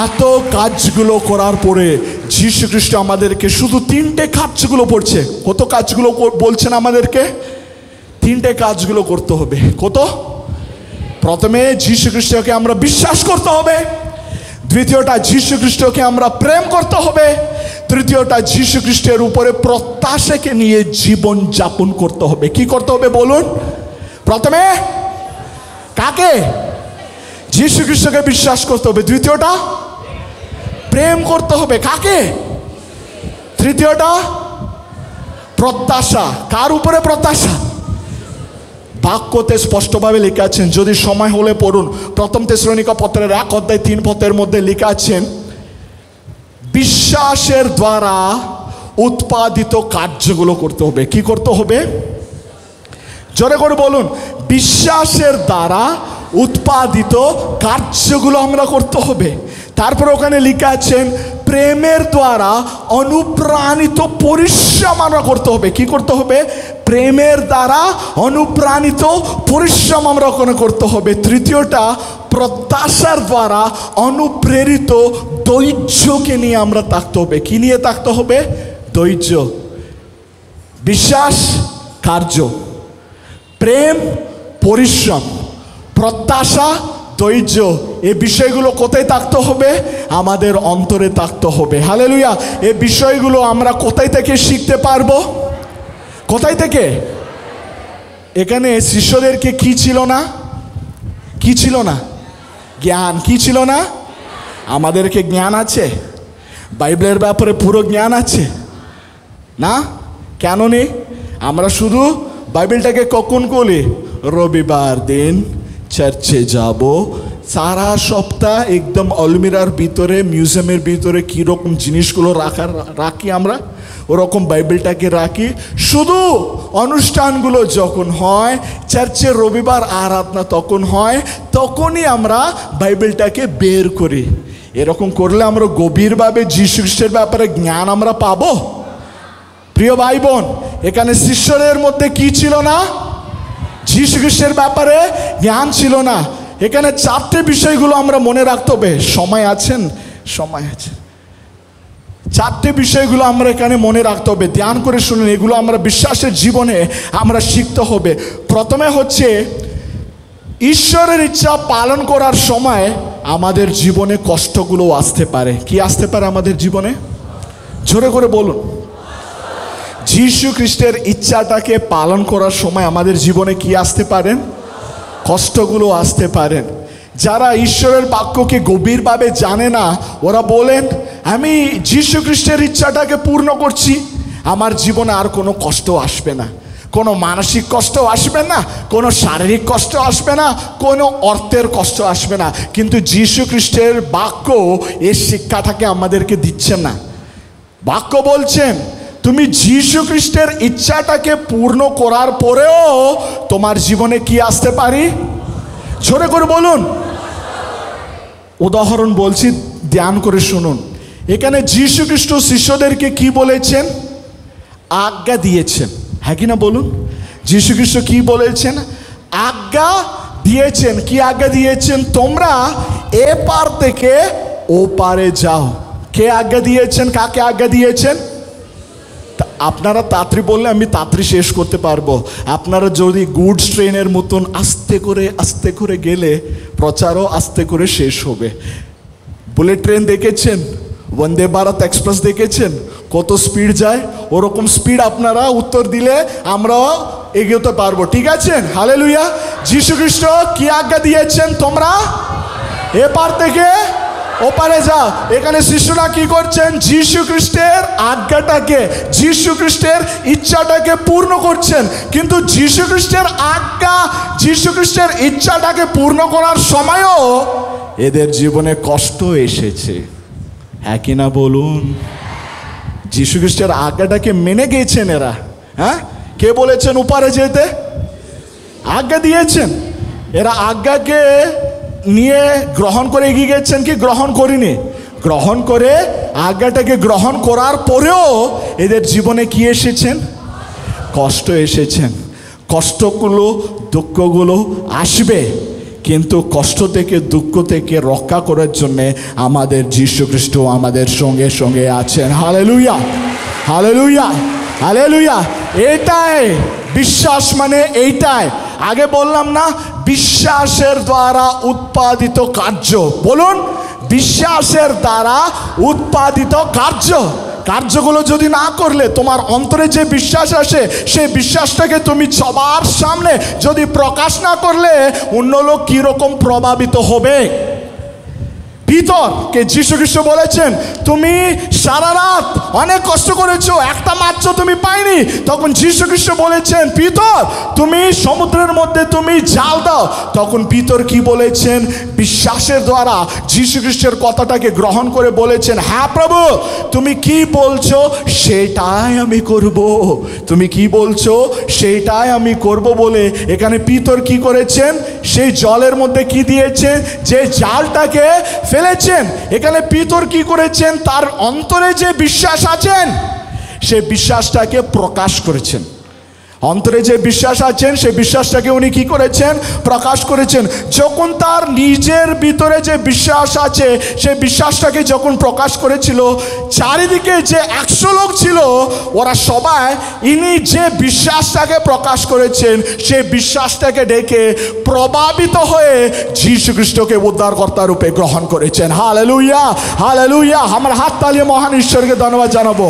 S1: এত কাজগুলো করার পরে যীশু খ্রিস্ট আমাদেরকে শুধু তিনটে কাজগুলো পড়ছে। কত কাজগুলো বলছেন আমাদেরকে? তিনটে কাজগুলো করতে হবে। কত? প্রথমে যীশু খ্রিস্টকে আমরা বিশ্বাস করতে হবে, দ্বিতীয়টা যীশু খ্রিস্টকে আমরা প্রেম করতে হবে, তৃতীয়টা যীশু খ্রিস্টের উপরে প্রত্যাশাকে নিয়ে জীবন যাপন করতে হবে। কি করতে হবে বলুন? প্রথমে কাকে? যীশু খ্রিস্টকে বিশ্বাস করতে হবে। দ্বিতীয়টা প্রেম করতে হবে। কাকে? তৃতীয়টা প্রত্যাশা। কার উপরে প্রত্যাশা? বাক্যতে স্পষ্টভাবে লেখা আছেন, যদি সময় হলে পড়ুন। প্রথম তেসলোনিকা পত্রের 1 অধ্যায় 3 পদের মধ্যে লেখা আছেন, বিশ্বাসের দ্বারা উৎপাদিত কার্যগুলো করতে হবে। কি করতে হবে? জোরে করে বলুন। বিশ্বাসের দ্বারা উৎপাদিত কার্যগুলো আমরা করতে হবে। তারপর ওখানে লেখা আছেন, প্রেমের দ্বারা অনুপ্রাণিত পরিশ্রম আমরা করতে হবে। কি করতে হবে? প্রেমের দ্বারা অনুপ্রাণিত পরিশ্রম আমরা ওখানে করতে হবে। তৃতীয়টা প্রত্যাশার দ্বারা অনুপ্রেরিত ধৈর্যকে নিয়ে আমরা থাকতে হবে। কি নিয়ে থাকতে হবে? ধৈর্য। বিশ্বাস, কার্য, প্রেম, পরিশ্রম, প্রত্যাশা, ধৈর্য, এই বিষয়গুলো কোথায় থাকতে হবে? আমাদের অন্তরে থাকতে হবে। হালেলুয়া। এই বিষয়গুলো আমরা কোথায় থেকে শিখতে পারবো? কোথায় থেকে? এখানে শিষ্যদেরকে কি ছিল না? কি ছিল না? জ্ঞান। কি ছিল না? আমাদেরকে জ্ঞান আছে? বাইবেলের ব্যাপারে পুরো জ্ঞান আছে না? কেন নেই? আমরা শুধু বাইবেলটাকে কখন বলি? রবিবার দিন চার্চে যাব, সারা সপ্তাহ একদম অলমিরার ভিতরে, মিউজিয়ামের ভিতরে কীরকম জিনিসগুলো রাখি আমরা, ওরকম বাইবেলটাকে রাখি। শুধু অনুষ্ঠানগুলো যখন হয়, চার্চে রবিবার আরাধনা তখন হয়, তখনই আমরা বাইবেলটাকে বের করি। এরকম করলে আমরা গভীরভাবে যীশু খ্রিস্টের ব্যাপারে জ্ঞান আমরা পাবো? প্রিয় ভাই বোন, এখানে শিষ্যদের মধ্যে কি ছিল না? যীশু খ্রিস্টের ব্যাপারে জ্ঞান ছিল না। এখানে 4টে বিষয়গুলো আমরা মনে রাখতে হবে। সময় আছেন? সময় আছে। 4টে বিষয়গুলো আমরা এখানে মনে রাখতে হবে, ধ্যান করে শুনুন। এগুলো আমরা বিশ্বাসের জীবনে আমরা শিখতে হবে। প্রথমে হচ্ছে, ঈশ্বরের ইচ্ছা পালন করার সময় আমাদের জীবনে কষ্টগুলো আসতে পারে। কি আসতে পারে আমাদের জীবনে? জোরে করে বলুন। যীশু খ্রিস্টের ইচ্ছাটাকে পালন করার সময় আমাদের জীবনে কি আসতে পারেন? কষ্টগুলো আসতে পারেন। যারা ঈশ্বরের বাক্যকে গভীরভাবে জানে না, ওরা বলেন, আমি যীশু খ্রিস্টের ইচ্ছাটাকে পূর্ণ করছি, আমার জীবনে আর কোনো কষ্ট আসবে না, কোনো মানসিক কষ্ট আসবে না, কোনো শারীরিক কষ্ট আসবে না, কোনো অর্থের কষ্ট আসবে না। কিন্তু যীশু খ্রিস্টের বাক্য এই শিক্ষাটাকে আমাদেরকে দিচ্ছেন না। বাক্য বলছেন, তুমি যীশু খ্রিস্টের ইচ্ছাটাকে পূর্ণ করার পরেও তোমার জীবনে কি আসতে পারি? জোরে করে বলুন। উদাহরণ বলছি, ধ্যান করে শুনুন। এখানে যীশু খ্রিস্ট শিষ্যদেরকে কি বলেছেন? আজ্ঞা দিয়েছেন। হ্যাঁ কি না বলুন? যীশু খ্রিস্ট কি বলেছেন? আজ্ঞা দিয়েছেন। কি আজ্ঞা দিয়েছেন? তোমরা এ পার থেকে ও পারে যাও। কে আজ্ঞা দিয়েছেন? কাকে আজ্ঞা দিয়েছেন? আপনারা তাড়াতাড়ি বললে আমি তাড়াতাড়ি শেষ করতে পারবো। আপনারা যদি গুডস ট্রেনের মতন আস্তে করে গেলে প্রচারও আস্তে করে শেষ হবে। বুলেট ট্রেন দেখেছেন? বন্দে ভারত এক্সপ্রেস দেখেছেন কত স্পিড যায়? ওরকম স্পিড আপনারা উত্তর দিলে আমরাও এগোতে পারবো। ঠিক আছে? হালেলুয়া। যীশু খ্রিস্ট কি আজ্ঞা দিয়েছেন? তোমরা এপার থেকে ওপারে যাও। এখানে শিষ্যরা কি করছেন? যীশু খ্রিস্টের আজ্ঞাটাকে, যীশু খ্রিস্টের ইচ্ছাটাকে পূর্ণ করছেন। কিন্তু যীশু খ্রিস্টের আজ্ঞা, যীশু খ্রিস্টের ইচ্ছাটাকে পূর্ণ করার সময়ও এদের জীবনে কষ্ট এসেছে। হ্যাঁ কি না বলুন? যীশু খ্রিস্টের আজ্ঞাটাকে মেনে গেছেন এরা। হ্যাঁ, কে বলেছেন ওপারে যেতে? আজ্ঞা দিয়েছেন। এরা আজ্ঞাকে নিয়ে গ্রহণ করে এগিয়ে গেছেন কি গ্রহণ করিনি? গ্রহণ করে আজ্ঞাটাকে গ্রহণ করার পরেও এদের জীবনে কি এসেছেন? কষ্ট এসেছেন। কষ্টগুলো, দুঃখগুলো আসবে, কিন্তু কষ্ট থেকে, দুঃখ থেকে রক্ষা করার জন্যে আমাদের যীশু খ্রিস্ট আমাদের সঙ্গে সঙ্গে আছেন। Hallelujah, hallelujah, hallelujah. এটাই বিশ্বাস, মানে এইটাই। আগে বললাম না, বিশ্বাসের দ্বারা উৎপাদিত কার্য। বলুন, বিশ্বাসের দ্বারা উৎপাদিত কার্য। কার্যগুলো যদি না করলে, তোমার অন্তরে যে বিশ্বাস আসে, সেই বিশ্বাসটাকে তুমি সবার সামনে যদি প্রকাশ না করলে, অন্য লোক কীরকম প্রভাবিত হবে? পিতরকে যীশু খ্রিস্ট বলেছেন, তুমি সারা রাত অনেক কষ্ট করেছো, একটা মাছ তুমি পাইনি। তখন যীশু খ্রিস্ট বলেছেন, পিতর তুমি সমুদ্রের মধ্যে তুমি জাল দাও। তখন পিতর কি বলেছেন? বিশ্বাসের দ্বারা যীশু খ্রিস্টের কথাটাকে গ্রহণ করে বলেছেন, হ্যাঁ প্রভু, তুমি কি বলছো সেটাই আমি করব। তুমি কি বলছো সেটাই আমি করব বলে এখানে পিতর কি করেছেন? সেই জলের মধ্যে কি দিয়েছেন? যে জালটাকে ফেলেছেন। এখানে পিতর কি করেছেন? তার অন্তরে যে বিশ্বাস আছেন, সে বিশ্বাসটাকে প্রকাশ করেছেন। অন্তরে যে বিশ্বাস আছেন সেই বিশ্বাসটাকে উনি কি করেছেন? প্রকাশ করেছেন। যখন তার নিজের ভিতরে যে বিশ্বাস আছে সেই বিশ্বাসটাকে যখন প্রকাশ করেছিল, চারিদিকে যে 100 লোক ছিল ওরা সবাই ইনি যে বিশ্বাসটাকে প্রকাশ করেছেন সেই বিশ্বাসটাকে দেখে প্রভাবিত হয়ে যীশু খ্রিস্টকে উদ্ধারকর্তা রূপে গ্রহণ করেছেন। Hallelujah, hallelujah. আমরা হাত তালিয়ে মহান ঈশ্বরকে ধন্যবাদ জানাবো।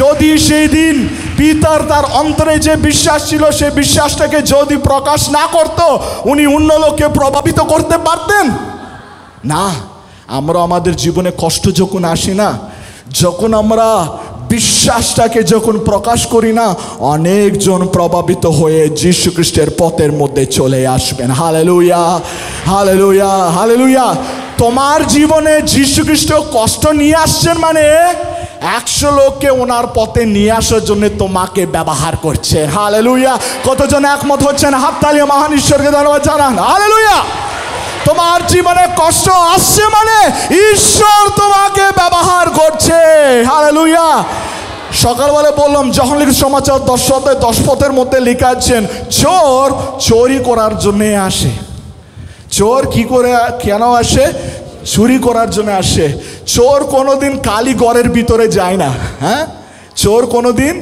S1: যদি সেই দিন পিতার তার অন্তরে যে বিশ্বাস ছিল সেই বিশ্বাসটাকে যদি প্রকাশ না করত, উনি অন্য লোককে প্রভাবিত করতে পারতেন না। আমরা আমাদের জীবনে কষ্ট যখন আসে না, যখন আমরা বিশ্বাসটাকে যখন প্রকাশ করি না, অনেকজন প্রভাবিত হয়ে যীশু খ্রিস্টের পথের মধ্যে চলে আসবেন। Hallelujah, hallelujah, hallelujah. তোমার জীবনে যীশু খ্রিস্ট কষ্ট নিয়ে আসছেন মানে 100 লোককে ওনার পথে নিয়ে আসার জন্য তোমাকে ব্যবহার করছে। হালেলুয়া। কতজন একমত হচ্ছেন? হাত তালিয়ে মহান ঈশ্বরকে ধন্যবাদ জানান। হালেলুয়া। তোমার জীবনে কষ্ট আসছে মানে ঈশ্বর তোমাকে ব্যবহার করছে। হালেলুয়া। সকালবেলা বললাম যখন লিখিত সমাচার 10 পথের মধ্যে লেখা আছেন, চোর চুরি করার জন্যে আসে। চোর কি করে কেন আসে? চুরি করার জন্য আসে। চোর কোনোদিন কালি ঘরের ভিতরে যায় না। হ্যাঁ, চোর কোনোদিন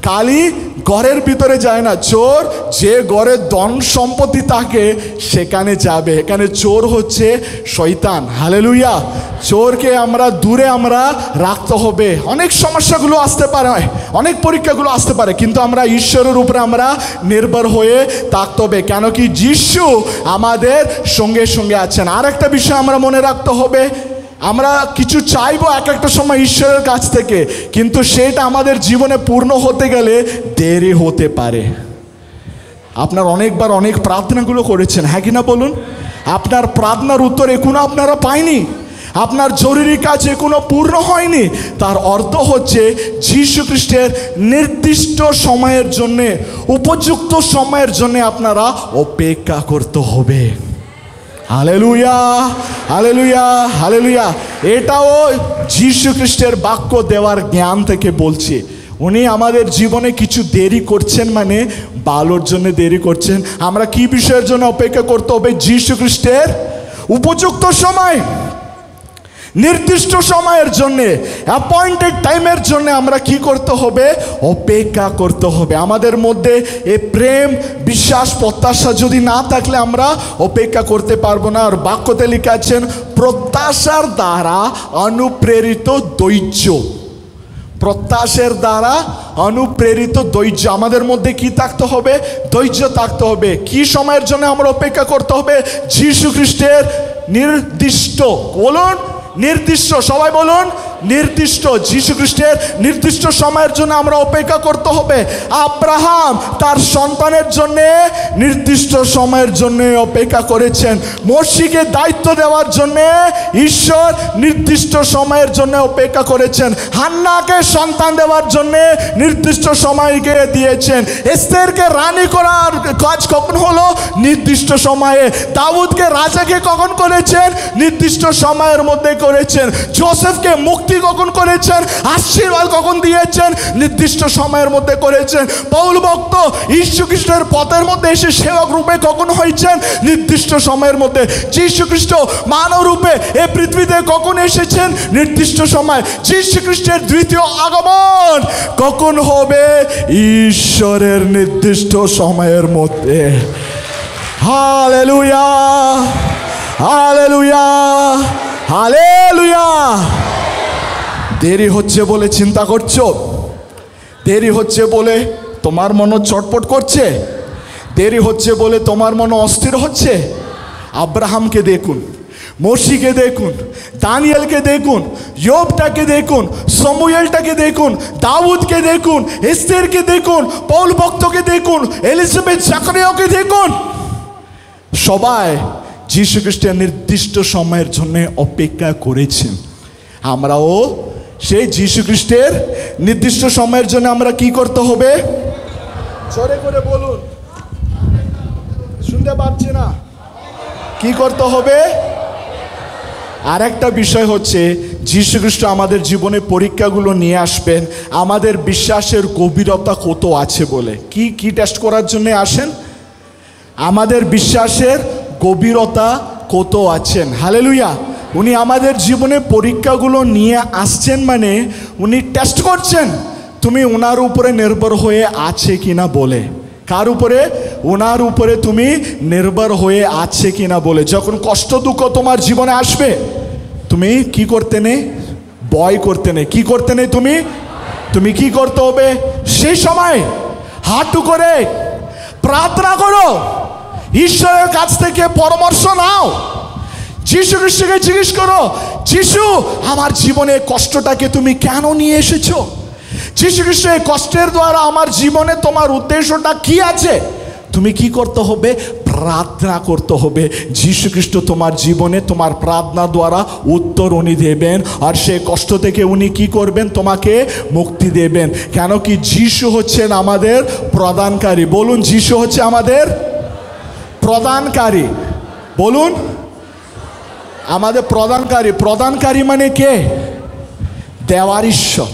S1: কালি ঘরের ভিতরে যায় না। চোর যে ঘরে ধন সম্পত্তি থাকে সেখানে যাবে। এখানে চোর হচ্ছে শয়তান। হালেলুয়া। চোরকে আমরা দূরে আমরা রাখতে হবে। অনেক সমস্যাগুলো আসতে পারে, অনেক পরীক্ষাগুলো আসতে পারে, কিন্তু আমরা ঈশ্বরের উপরে আমরা নির্ভর হয়ে থাকতে হবে। কেন কি যিশু আমাদের সঙ্গে সঙ্গে আছেন। আর একটা বিষয় আমরা মনে রাখতে হবে, আমরা কিছু চাইবো এক একটা সময় ঈশ্বরের কাছ থেকে, কিন্তু সেটা আমাদের জীবনে পূর্ণ হতে গেলে দেরি হতে পারে। আপনার অনেকবার অনেক প্রার্থনাগুলো করেছেন, হ্যাঁ কি না বলুন? আপনার প্রার্থনার উত্তর এখনো আপনারা পায়নি, আপনার জরুরি কাজ এখনো পূর্ণ হয়নি। তার অর্থ হচ্ছে যীশু খ্রিস্টের নির্দিষ্ট সময়ের জন্যে, উপযুক্ত সময়ের জন্যে আপনারা অপেক্ষা করতে হবে। Hallelujah, hallelujah, hallelujah. এটাও যীশু খ্রিস্টের বাক্য দেওয়ার জ্ঞান থেকে বলছি। উনি আমাদের জীবনে কিছু দেরি করছেন মানে ভালোর জন্য দেরি করছেন। আমরা কি বিষয়ের জন্য অপেক্ষা করতে হবে? যীশু খ্রিস্টের উপযুক্ত সময়, নির্দিষ্ট সময়ের জন্যে, অ্যাপয়েন্টেড টাইমের জন্য আমরা কি করতে হবে? অপেক্ষা করতে হবে। আমাদের মধ্যে এই প্রেম, বিশ্বাস, প্রত্যাশা যদি না থাকলে আমরা অপেক্ষা করতে পারবো না। আর বাক্যতে লেখা আছেন প্রত্যাশার দ্বারা অনুপ্রেরিত ধৈর্য। প্রত্যাশার দ্বারা অনুপ্রেরিত ধৈর্য। আমাদের মধ্যে কি থাকতে হবে? ধৈর্য থাকতে হবে। কি সময়ের জন্য আমরা অপেক্ষা করতে হবে? যীশু খ্রিস্টের নির্দিষ্ট, বলুন নির্দিষ্ট, সবাই বলুন নির্দিষ্ট। যীশু খ্রিস্টের নির্দিষ্ট সময়ের জন্য আমরা অপেক্ষা করতে হবে। আব্রাহাম তার সন্তানের জন্য নির্দিষ্ট সময়ের জন্য অপেক্ষা করেছেন। মোশিকে দায়িত্ব দেওয়ার জন্য ঈশ্বর নির্দিষ্ট সময়ের জন্য অপেক্ষা করেছেন। হান্নাকে সন্তান দেওয়ার জন্য নির্দিষ্ট সময়কে দিয়েছেন। এস্তেরকে রানী করার কাজ কখন হলো? নির্দিষ্ট সময়ে। দাউদকে রাজাকে কখন করেছেন? নির্দিষ্ট সময়ের মধ্যে করেছেন। যোসেফকে মুক্তি কখন করেছেন? আশীর্বাদ কখন দিয়েছেন? নির্দিষ্ট সময়ের মধ্যে করেছেন। পৌল ভক্ত যীশু খ্রিস্টের পথের মধ্যে এসে সেবক রূপে কখন হয়েছেন? নির্দিষ্ট সময়ের মধ্যে। যীশু খ্রিস্ট মানব রূপে এই পৃথিবীতে কখন এসেছেন? নির্দিষ্ট সময়। যীশু খ্রিস্টের দ্বিতীয় আগমন কখন হবে? ঈশ্বরের নির্দিষ্ট সময়ের মধ্যে। Hallelujah, hallelujah, hallelujah. দেরি হচ্ছে বলে চিন্তা করছো? দেরি হচ্ছে বলে তোমার মন চটপট করছে? দেরি হচ্ছে বলে তোমার মন অস্থির হচ্ছে? আব্রাহামকে দেখুন, মোশিকে দেখুন, দানিয়েলকে দেখুন, ইয়োবটাকে দেখুন, সমুয়েলটাকে দেখুন, দাউদকে দেখুন, এস্তেরকে দেখুন, পৌল ভক্তকে দেখুন, এলিজাবেথ জাকারিয়াকে দেখুন। সবাই যীশু খ্রিস্টের নির্দিষ্ট সময়ের জন্য অপেক্ষা করেছেন। আমরাও সেই যীশু খ্রিস্টের নির্দিষ্ট সময়ের জন্য আমরা কি করতে হবে? জোরে করে বলুন, শুনতে পাচ্ছি না। কি করতে হবে? আর একটা বিষয় হচ্ছে যীশু খ্রিস্ট আমাদের জীবনে পরীক্ষাগুলো নিয়ে আসবেন আমাদের বিশ্বাসের গভীরতা কত আছে বলে। কি টেস্ট করার জন্য আসেন? আমাদের বিশ্বাসের গভীরতা কত আছেন। হালেলুয়া। উনি আমাদের জীবনে পরীক্ষাগুলো নিয়ে আসছেন, মানে উনি টেস্ট করছেন তুমি ওনার উপরে নির্ভর হয়ে আছে কিনা বলে। কার উপরে? ওনার উপরে তুমি নির্ভর হয়ে আছে কিনা বলে। যখন কষ্ট দুঃখ তোমার জীবনে আসবে তুমি কি করতে নেই? ভয় করতে নেই। কি করতে নেই? তুমি কি করতে হবে? সেই সময় হাঁটু করে প্রার্থনা করো, ঈশ্বরের কাছ থেকে পরামর্শ নাও, যীশু খ্রিস্টকে জিজ্ঞেস করো, যীশু আমার জীবনে কষ্টটাকে তুমি কেন নিয়ে এসেছো? যীশু খ্রিস্ট এই কষ্টের দ্বারা আমার জীবনে তোমার উদ্দেশ্যটা কি আছে? তুমি কি করতে হবে? প্রার্থনা করতে হবে। যীশু খ্রিস্ট তোমার জীবনে তোমার প্রার্থনা দ্বারা উত্তর উনি দেবেন, আর সেই কষ্ট থেকে উনি কি করবেন? তোমাকে মুক্তি দেবেন। কেন কি? যীশু হচ্ছেন আমাদের প্রদানকারী। বলুন, যীশু হচ্ছে আমাদের প্রদানকারী। বলুন, আমাদের প্রদানকারী। প্রদানকারী মানে কে? দেওয়ার ঈশ্বর।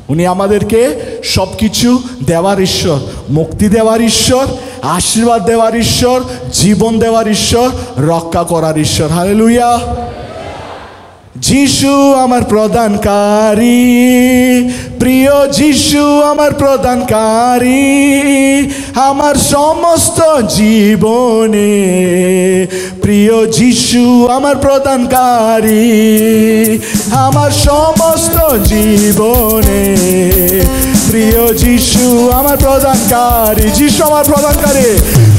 S1: উনি আমাদেরকে সব কিছু দেওয়ার ঈশ্বর, মুক্তি দেওয়ার ঈশ্বর, আশীর্বাদ দেওয়ার ঈশ্বর, জীবন দেওয়ার ঈশ্বর, রক্ষা করার ঈশ্বর। হালেলুয়া। যীশু আমার প্রদানকারী, প্রিয় যীশু আমার প্রদানকারী, আমার সমস্ত জীবনে। প্রিয় যীশু আমার প্রদানকারী, আমার সমস্ত জীবনে। প্রিয় যীশু আমার প্রদানকারী, যীশু আমার প্রদানকারী,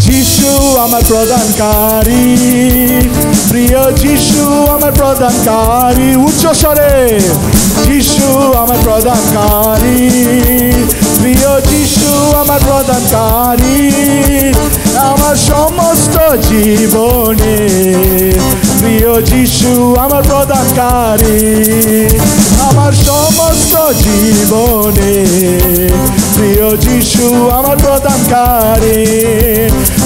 S1: যীশু আমার প্রদানকারী, প্রিয় যীশু আমার প্রদানকারী। উচ্চস্বরে, যীশু আমার প্রদানকারী, প্রিয় যীশু আমার প্রদানকারী, আমার সমস্ত জীবনে। প্রিয় যীশু আমার প্রদানকারী, আমার সমস্ত জীবনে। প্রিয় যীশু আমার প্রদানকারী।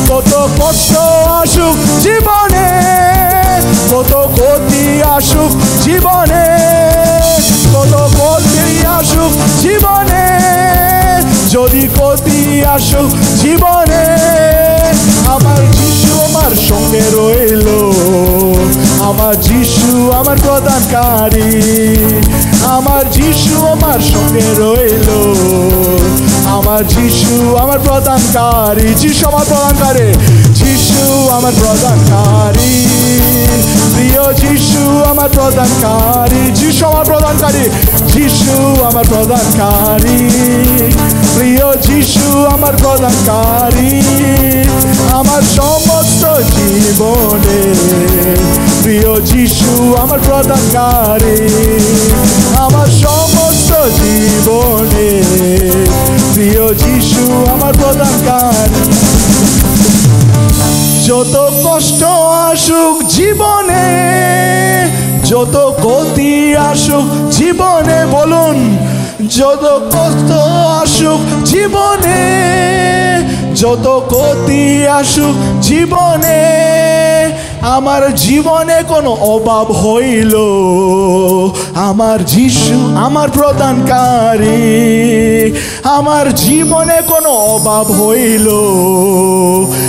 S1: কত কষ্ট আসুক জীবনে, কত ক্ষতি আসুক জীবনে, কত ক্ষতি আসুক জীবনে, যদি ক্ষতি আসুক জীবনে, আমার যীশু আমার সঙ্গে রইল। আমার যীশু আমার প্রদানকারী, আমার যীশু আমার সঙ্গে রইল। আমার যীশু আমার প্রদানকারী, যীশু আমার প্রদানকারী, যীশু আমার প্রদানকারী, প্রিয় যীশু আমার প্রদানকারী, যীশু আমার প্রদানকারী, যীশু আমার প্রদানকারী, প্রিয় যীশু আমার প্রদানকারী, আমার সমস্ত জীবনে। প্রিয় যীশু আমার প্রদানকারী, আমার সমস্ত জীবনে। প্রিয় যীশু আমার প্রদানকারী। যত কষ্ট আসুক জীবনে, যত ক্ষতি আসুক জীবনে, বলুন, যত কষ্ট আসুক জীবনে, যত ক্ষতি আসুক জীবনে, আমার জীবনে কোনো অভাব হইল, আমার যীশু আমার প্রদানকারী। আমার জীবনে কোনো অভাব হইল,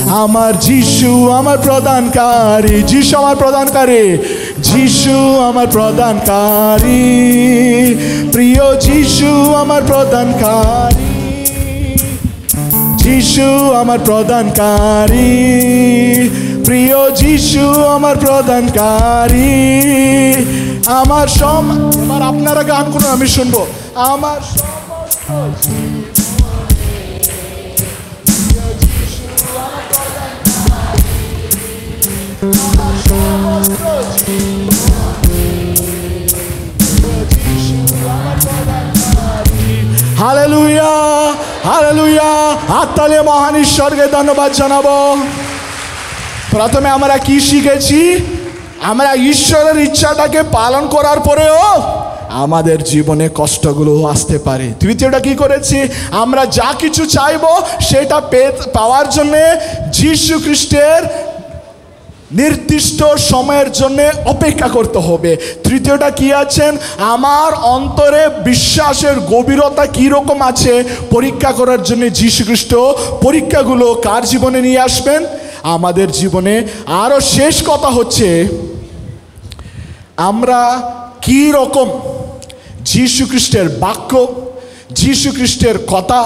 S1: আমার যীশু আমার প্রদানকারী, যীশু আমার প্রদানকারী, যীশু আমার প্রদানকারী, প্রিয় যীশু আমার প্রদানকারী, যীশু আমার প্রদানকারী, প্রিয় যীশু আমার প্রদানকারী। আমার এবার আপনারা গান করুন, আমি শুনবো। আমার সমস্ত হালেলুয়া, হালেলুয়া। হাততালি মহান ঈশ্বরকে ধন্যবাদ জানাবো। প্রথমে আমরা কি শিখেছি? আমরা ঈশ্বরের ইচ্ছাটাকে পালন করার পরেও আমাদের জীবনে কষ্টগুলো আসতে পারে। তৃতীয়টা কি করেছি? আমরা যা কিছু চাইবো সেটা পাওয়ার জন্যে যীশু খ্রিস্টের নির্দিষ্ট সময়ের জন্য অপেক্ষা করতে হবে। তৃতীয়টা কি আছেন, আমার অন্তরে বিশ্বাসের গভীরতা কি রকম আছে পরীক্ষা করার জন্য যীশু খ্রিস্ট পরীক্ষাগুলো কার জীবনে নিয়ে আসবেন, আমাদের জীবনে। আরও শেষ কথা হচ্ছে, আমরা কি রকম যীশু খ্রিস্টের বাক্য, যীশু খ্রিস্টের কথা,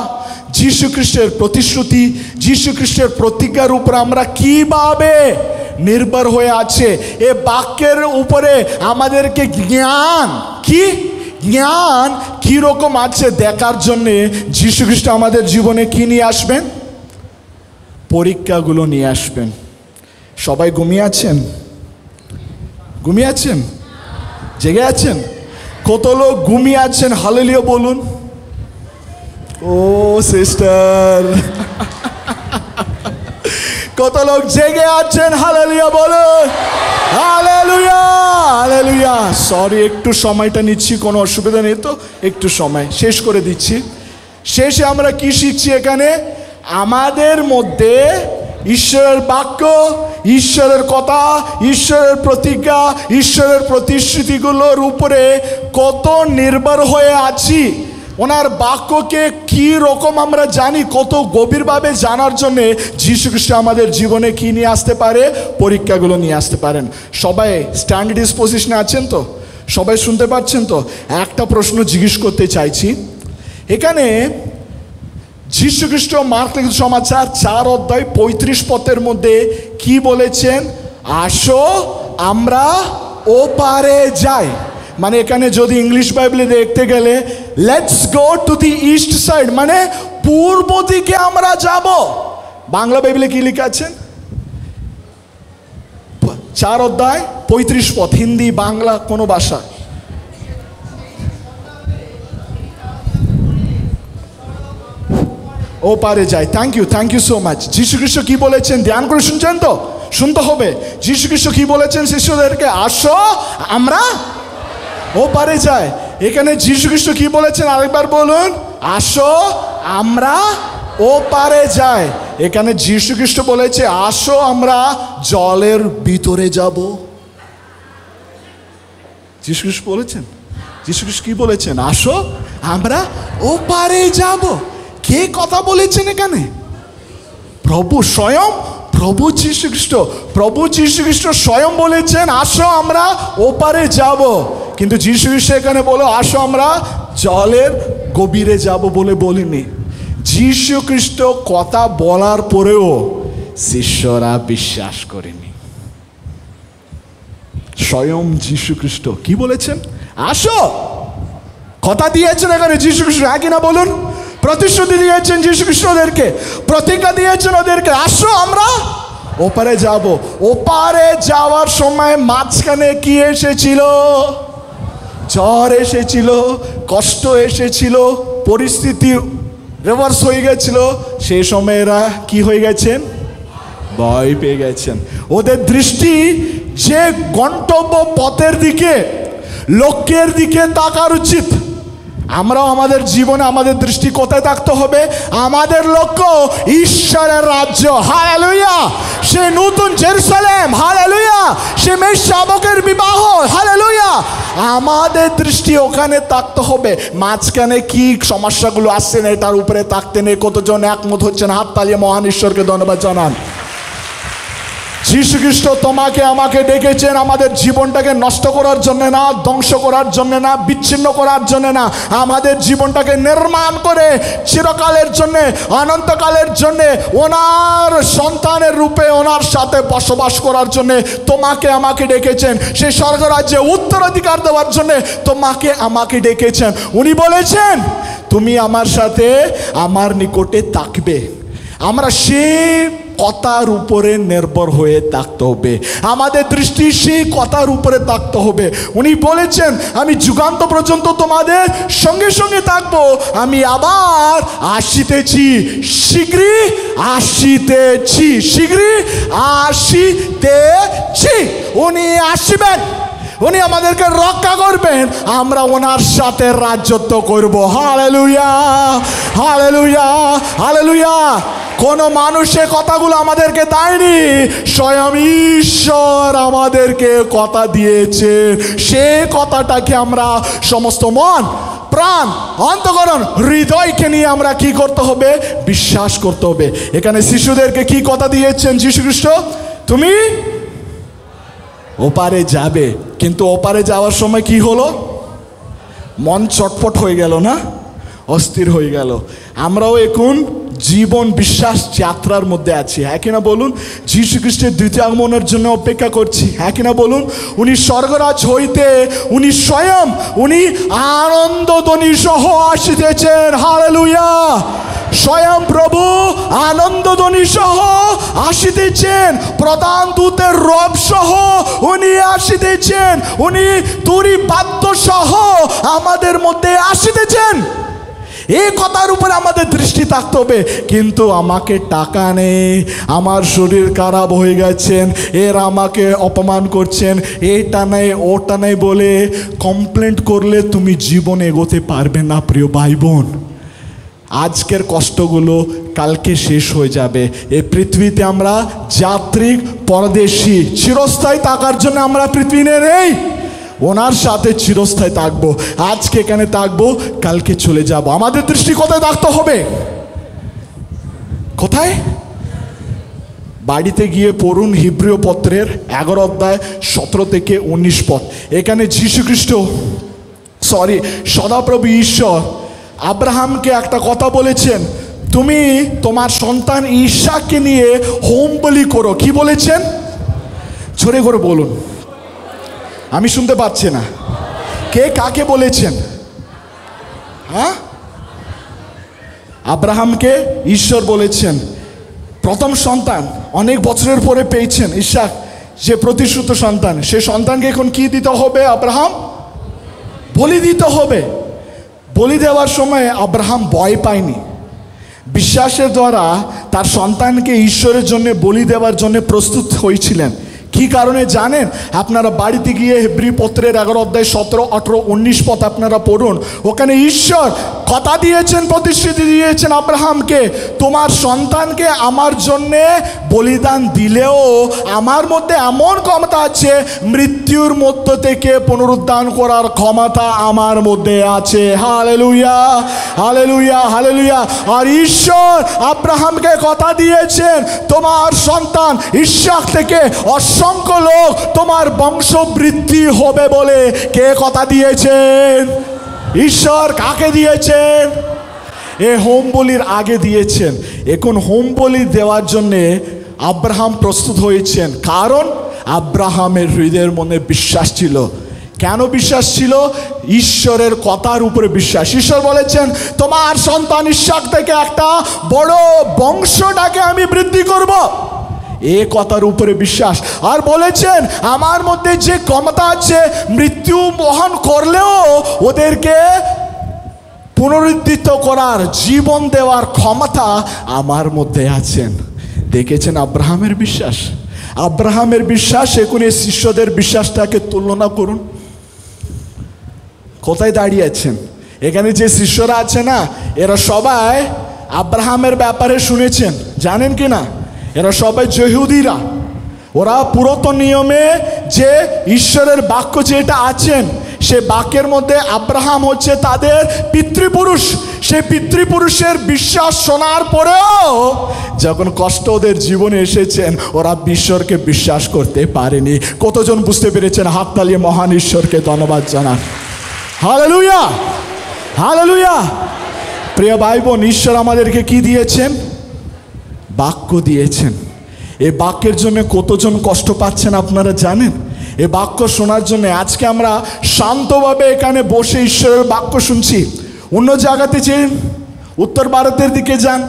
S1: যীশু খ্রিস্টের প্রতিশ্রুতি, যীশু খ্রিস্টের প্রতিজ্ঞার উপর আমরা কিভাবে নির্ভর হয়ে আছে, এ বাক্যের উপরে আমাদেরকে জ্ঞান কি রকম আছে দেখার জন্যে যীশু খ্রিস্ট আমাদের জীবনে কি নিয়ে আসবেন, পরীক্ষাগুলো নিয়ে আসবেন। সবাই ঘুমিয়ে আছেন? জেগে আছেন? কত লোক ঘুমিয়ে আছেন হালেলুয়া বলুন। ও সিস্টার, কত লোক জেগে আছেন হালেলুয়া বলুন। Hallelujah, hallelujah. সরি, একটু সময়টা নিচ্ছি, কোনো অসুবিধা নেই তো, একটু সময় শেষ করে দিচ্ছি। শেষে আমরা কি শিখছি এখানে, আমাদের মধ্যে ঈশ্বরের বাক্য, ঈশ্বরের কথা, ঈশ্বরের প্রতিজ্ঞা, ঈশ্বরের প্রতিশ্রুতিগুলোর উপরে কত নির্ভর হয়ে আছি, ওনার বাক্যকে কি রকম আমরা জানি, কত গভীরভাবে জানার জন্যে যীশু খ্রিস্ট আমাদের জীবনে কি নিয়ে আসতে পারে, পরীক্ষাগুলো নিয়ে আসতে পারেন। সবাই স্ট্যান্ড ডিসপোজিশনে আছেন তো? সবাই শুনতে পাচ্ছেন তো? একটা প্রশ্ন জিজ্ঞেস করতে চাইছি এখানে। যীশু খ্রিস্ট মার্ক লিখিত সমাচার 4:35 মধ্যে কি বলেছেন, আসো আমরা ওপারে যাই। মানে এখানে যদি ইংলিশ বাইবেলে দেখতে গেলে let's go to the east side, মানে পূর্ব দিকে আমরা যাব। বাংলা বাইবেলে কি লেখা আছেন, 4:35, হিন্দি বাংলা কোনো ভাষা। ও পারে যায়। Thank you so much. যীশু খ্রিস্ট কি বলেছেন ধ্যান করে শুনছেন তো? শুনতে হবে। যীশু খ্রিস্ট কি বলেছেন শিষ্যদেরকে, আসো আমরা ও পারে যায়। এখানে যীশু খ্রিস্ট কি বলেছেন আরেকবার বলুন, আসো আমরা ও পারে যায়। এখানে যীশু খ্রিস্ট বলেছে আসো আমরা জলের ভিতরে যাব। যীশু খ্রিস্ট বলেছেন, যীশু খ্রিস্ট কি বলেছেন, আসো আমরা ও পারে যাব। কে কথা বলেছেন এখানে? প্রভু স্বয়ং, প্রভু যীশু খ্রিস্ট স্বয়ং বলেছেন আসো আমরা ওপারে যাব। কিন্তু যীশু খ্রিস্ট এখানে বলো আসো আমরা জলের গভীরে যাব বলে বলিনি। যীশু খ্রিস্ট কথা বলার পরেও শিষ্যরা বিশ্বাস করেনি। স্বয়ং যীশু খ্রিস্ট কি বলেছেন, আসো। কথা দিয়েছেন এখানে যীশু খ্রিস্ট, হ্যাঁ কিনা বলুন? প্রতিশ্রুতি দিয়েছেন যীশু খ্রিস্ট ওদেরকে, প্রতিজ্ঞা দিয়েছেন ওদেরকে, আসো আমরা ওপারে যাব। ওপারে যাওয়ার সময় মাঝখানে কি এসেছিল? ঝড় এসেছিল, কষ্ট এসেছিল, পরিস্থিতি রিভার্স হয়ে গেছিল। সেই সময় এরা কি হয়ে গেছেন? ভয় পেয়ে গেছেন। ওদের দৃষ্টি যে গন্তব্য পথের দিকে, লক্ষ্যের দিকে তাকার উচিত। আমরাও আমাদের জীবনে আমাদের দৃষ্টি কোথায় থাকতে হবে? আমাদের লক্ষ্য ঈশ্বরের রাজ্য, হালেলুয়া। সে নতুন জেরুজালেম, হালেলুয়া। সে মেষ শাবকের বিবাহ, হালেলুয়া। আমাদের দৃষ্টি ওখানে থাকতে হবে। মাঝখানে কি সমস্যাগুলো আসছে না তার উপরে থাকতে নেই। কতজন একমত হচ্ছেন? হাত তালিয়ে মহান ঈশ্বরকে ধন্যবাদ জানান। যীশু খ্রিস্ট তোমাকে আমাকে ডেকেছেন আমাদের জীবনটাকে নষ্ট করার জন্য না, ধ্বংস করার জন্য না, বিচ্ছিন্ন করার জন্য না। আমাদের জীবনটাকে নির্মাণ করে চিরকালের জন্যে, অনন্তকালের জন্যে ওনার সন্তানের রূপে ওনার সাথে বসবাস করার জন্যে তোমাকে আমাকে ডেকেছেন। সেই স্বর্গরাজ্যে উত্তরাধিকার দেওয়ার জন্যে তোমাকে আমাকে ডেকেছেন। উনি বলেছেন তুমি আমার সাথে আমার নিকটে থাকবে। আমরা সেই কথার উপরে নির্ভর হয়ে থাকতে হবে। আমাদের দৃষ্টি সেই কথার উপরে থাকতে হবে। উনি বলেছেন আমি যুগান্ত পর্যন্ত তোমাদের সঙ্গে সঙ্গে থাকবো, আমি আবার আসিতেছি, শীঘ্রই আসিতেছি, শীঘ্রই আসিতেছি। উনি আসবেন, উনি আমাদেরকে রক্ষা করবেন, আমরা ওনার সাথে রাজত্ব করব। Hallelujah, hallelujah, hallelujah. কোন মানুষের কথাগুলো আমাদেরকে দেয়নি, স্বয়ং ঈশ্বর আমাদেরকে কথা দিয়েছে। সে কথাটাকে আমরা সমস্ত মন, প্রাণ, অন্তঃকরণ, হৃদয়কে নিয়ে আমরা কি করতে হবে? বিশ্বাস করতে হবে। এখানে শিশুদেরকে কি কথা দিয়েছেন যীশু খ্রিস্ট? তুমি ওপারে যাবে। কিন্তু ওপারে যাওয়ার সময় কি হলো? মন চটপট হয়ে গেল না? অস্থির হয়ে গেল। আমরাও এখন জীবন বিশ্বাস যাত্রার মধ্যে আছি, হ্যাঁ কিনা বলুন? যীশু খ্রিস্টের দ্বিতীয় আগমনের জন্য অপেক্ষা করছি, হ্যাঁ কিনা বলুন? উনি স্বর্গরাজ হইতে উনি স্বয়ং উনি আনন্দধ্বনি সহ আসিতেছেন। হালেলুয়া! স্বয়ং প্রভু আনন্দধ্বনি সহ আসিতেছেন, প্রধান দূতের রব সহ উনি আসিতেছেন, উনি তুরি বাদ্য সহ আমাদের মধ্যে আসিতেছেন। এই কথার উপরে আমাদের দৃষ্টি থাকতে হবে। কিন্তু আমাকে টাকা নেই, আমার শরীর খারাপ হয়ে গেছেন, এর আমাকে অপমান করছেন, এইটা নেই ওটা নেই বলে কমপ্লেন্ট করলে তুমি জীবনে এগোতে পারবে না প্রিয় ভাই বোন। আজকের কষ্টগুলো কালকে শেষ হয়ে যাবে। এই পৃথিবীতে আমরা যাত্রিক, পরদেশী, চিরস্থায়ী থাকার জন্য আমরা পৃথিবীতে নেই, ওনার সাথে চিরস্থায়ী থাকবো। আজকে এখানে থাকবো, কালকে চলে যাব। আমাদের দৃষ্টি কোথায় থাকতে হবে? কোথায়? বাড়িতে গিয়ে পড়ুন হিব্রীয় পত্রের 11 অধ্যায় 17 থেকে 19 পদ। এখানে যীশু খ্রিস্ট সদাপ্রভু ঈশ্বর আব্রাহামকে একটা কথা বলেছেন, তুমি তোমার সন্তান ঈশাককে নিয়ে হোম বলি করো। কি বলেছেন? জোরে করে বলুন, আমি শুনতে পাচ্ছি না। কে কাকে বলেছেন? হ্যাঁ, আব্রাহামকে ঈশ্বর বলেছেন। প্রথম সন্তান অনেক বছরের পরে পেয়েছেন ঈশাক, যে প্রতিশ্রুত সন্তান। সে সন্তানকে এখন কি দিতে হবে? আব্রাহাম বলি দিতে হবে। বলি দেওয়ার সময় আব্রাহাম ভয় পায়নি, বিশ্বাসের দ্বারা তার সন্তানকে ঈশ্বরের জন্য বলি দেওয়ার জন্য প্রস্তুত হয়েছিলেন। কি কারণে জানেন? আপনারা বাড়িতে গিয়ে হিব্রি পত্রের 11 অধ্যায় 17, 18, 19 পদ আপনারা পড়ুন। ওখানে ঈশ্বর কথা দিয়েছেন, প্রতিশ্রুতি দিয়েছেন আব্রাহামকে, তোমার সন্তানকে আমার জন্যে বলিদান দিলেও আমার মধ্যে এমন ক্ষমতা আছে, মৃত্যুর মধ্য থেকে পুনরুদ্ধান করার ক্ষমতা আমার মধ্যে আছে। Hallelujah, hallelujah, hallelujah. আর ঈশ্বর আব্রাহামকে কথা দিয়েছেন, তোমার সন্তান ঈশাক থেকে অসংখ্য লোক তোমার বংশবৃদ্ধি হবে বলে। কে কথা দিয়েছেন? ঈশ্বর। কাকে দিয়েছেন? এ হোম বলির আগে দিয়েছেন। এখন হোম বলি দেওয়ার জন্যে আব্রাহাম প্রস্তুত হয়েছেন, কারণ আব্রাহামের হৃদয়ের মনে বিশ্বাস ছিল। কেন বিশ্বাস ছিল? ঈশ্বরের কথার উপরে বিশ্বাস। ঈশ্বর বলেছেন, তোমার সন্তান ঈশাক থেকে একটা বড় বংশটাকে আমি বৃদ্ধি করব। এ কথার উপরে বিশ্বাস। আর বলেছেন, আমার মধ্যে যে ক্ষমতা আছে, মৃত্যু বহন করলেও ওদেরকে পুনরুদ্ধিত করার, জীবন দেওয়ার ক্ষমতা আমার মধ্যে আছেন। দেখেছেন আব্রাহামের বিশ্বাস? আব্রাহামের বিশ্বাস এখন এই শিষ্যদের বিশ্বাসটাকে তুলনা করুন, কোথায় দাঁড়িয়ে আছেন? এখানে যে শিষ্যরা আছে না, এরা সবাই আব্রাহামের ব্যাপারে শুনেছেন, জানেন কি না? এরা সবাই ইহুদিরা। ওরা পুরাতন নিয়মে যে ঈশ্বরের বাক্য যেটা আছেন, সে বাক্যের মধ্যে আব্রাহাম হচ্ছে তাদের পিতৃপুরুষ। সেই পিতৃপুরুষের বিশ্বাস শোনার পরেও যখন কষ্ট ওদের জীবনে এসেছেন, ওরা ঈশ্বরকে বিশ্বাস করতে পারেনি। কতজন বুঝতে পেরেছেন? হাত তালিয়ে মহান ঈশ্বরকে ধন্যবাদ জানান। Hallelujah, hallelujah. প্রিয় ভাই বোন, ঈশ্বর আমাদেরকে কি দিয়েছেন? বাক্য দিয়েছেন। এই বাক্যের জন্য কতজন কষ্ট পাচ্ছেন আপনারা জানেন? এই বাক্য শোনার জন্য আজকে আমরা শান্তভাবে এখানে বসে ঈশ্বরের বাক্য শুনছি। অন্য জায়গাতে যান, উত্তর ভারতের দিকে যান,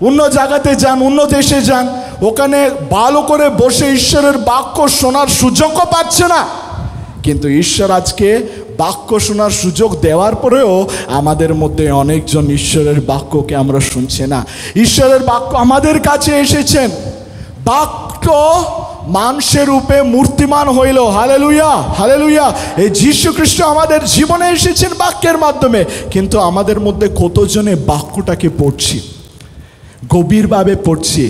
S1: অন্য জায়গাতে যান, অন্য দেশে যান, ওখানে ভালো করে বসে ঈশ্বরের বাক্য শোনার সুযোগও পাচ্ছে না। কিন্তু ঈশ্বর আজকে বাক্য শোনার সুযোগ দেওয়ার পরেও আমাদের মধ্যে অনেকজন ঈশ্বরের বাক্যকে আমরা শুনছি না। ঈশ্বরের বাক্য আমাদের কাছে এসেছেন, বাক্য মানুষের রূপে মূর্তিমান হইল। Hallelujah, hallelujah. এই যীশু খ্রিস্ট আমাদের জীবনে এসেছেন বাক্যের মাধ্যমে, কিন্তু আমাদের মধ্যে কতজনে বাক্যটাকে পড়ছি, গভীরভাবে পড়ছি।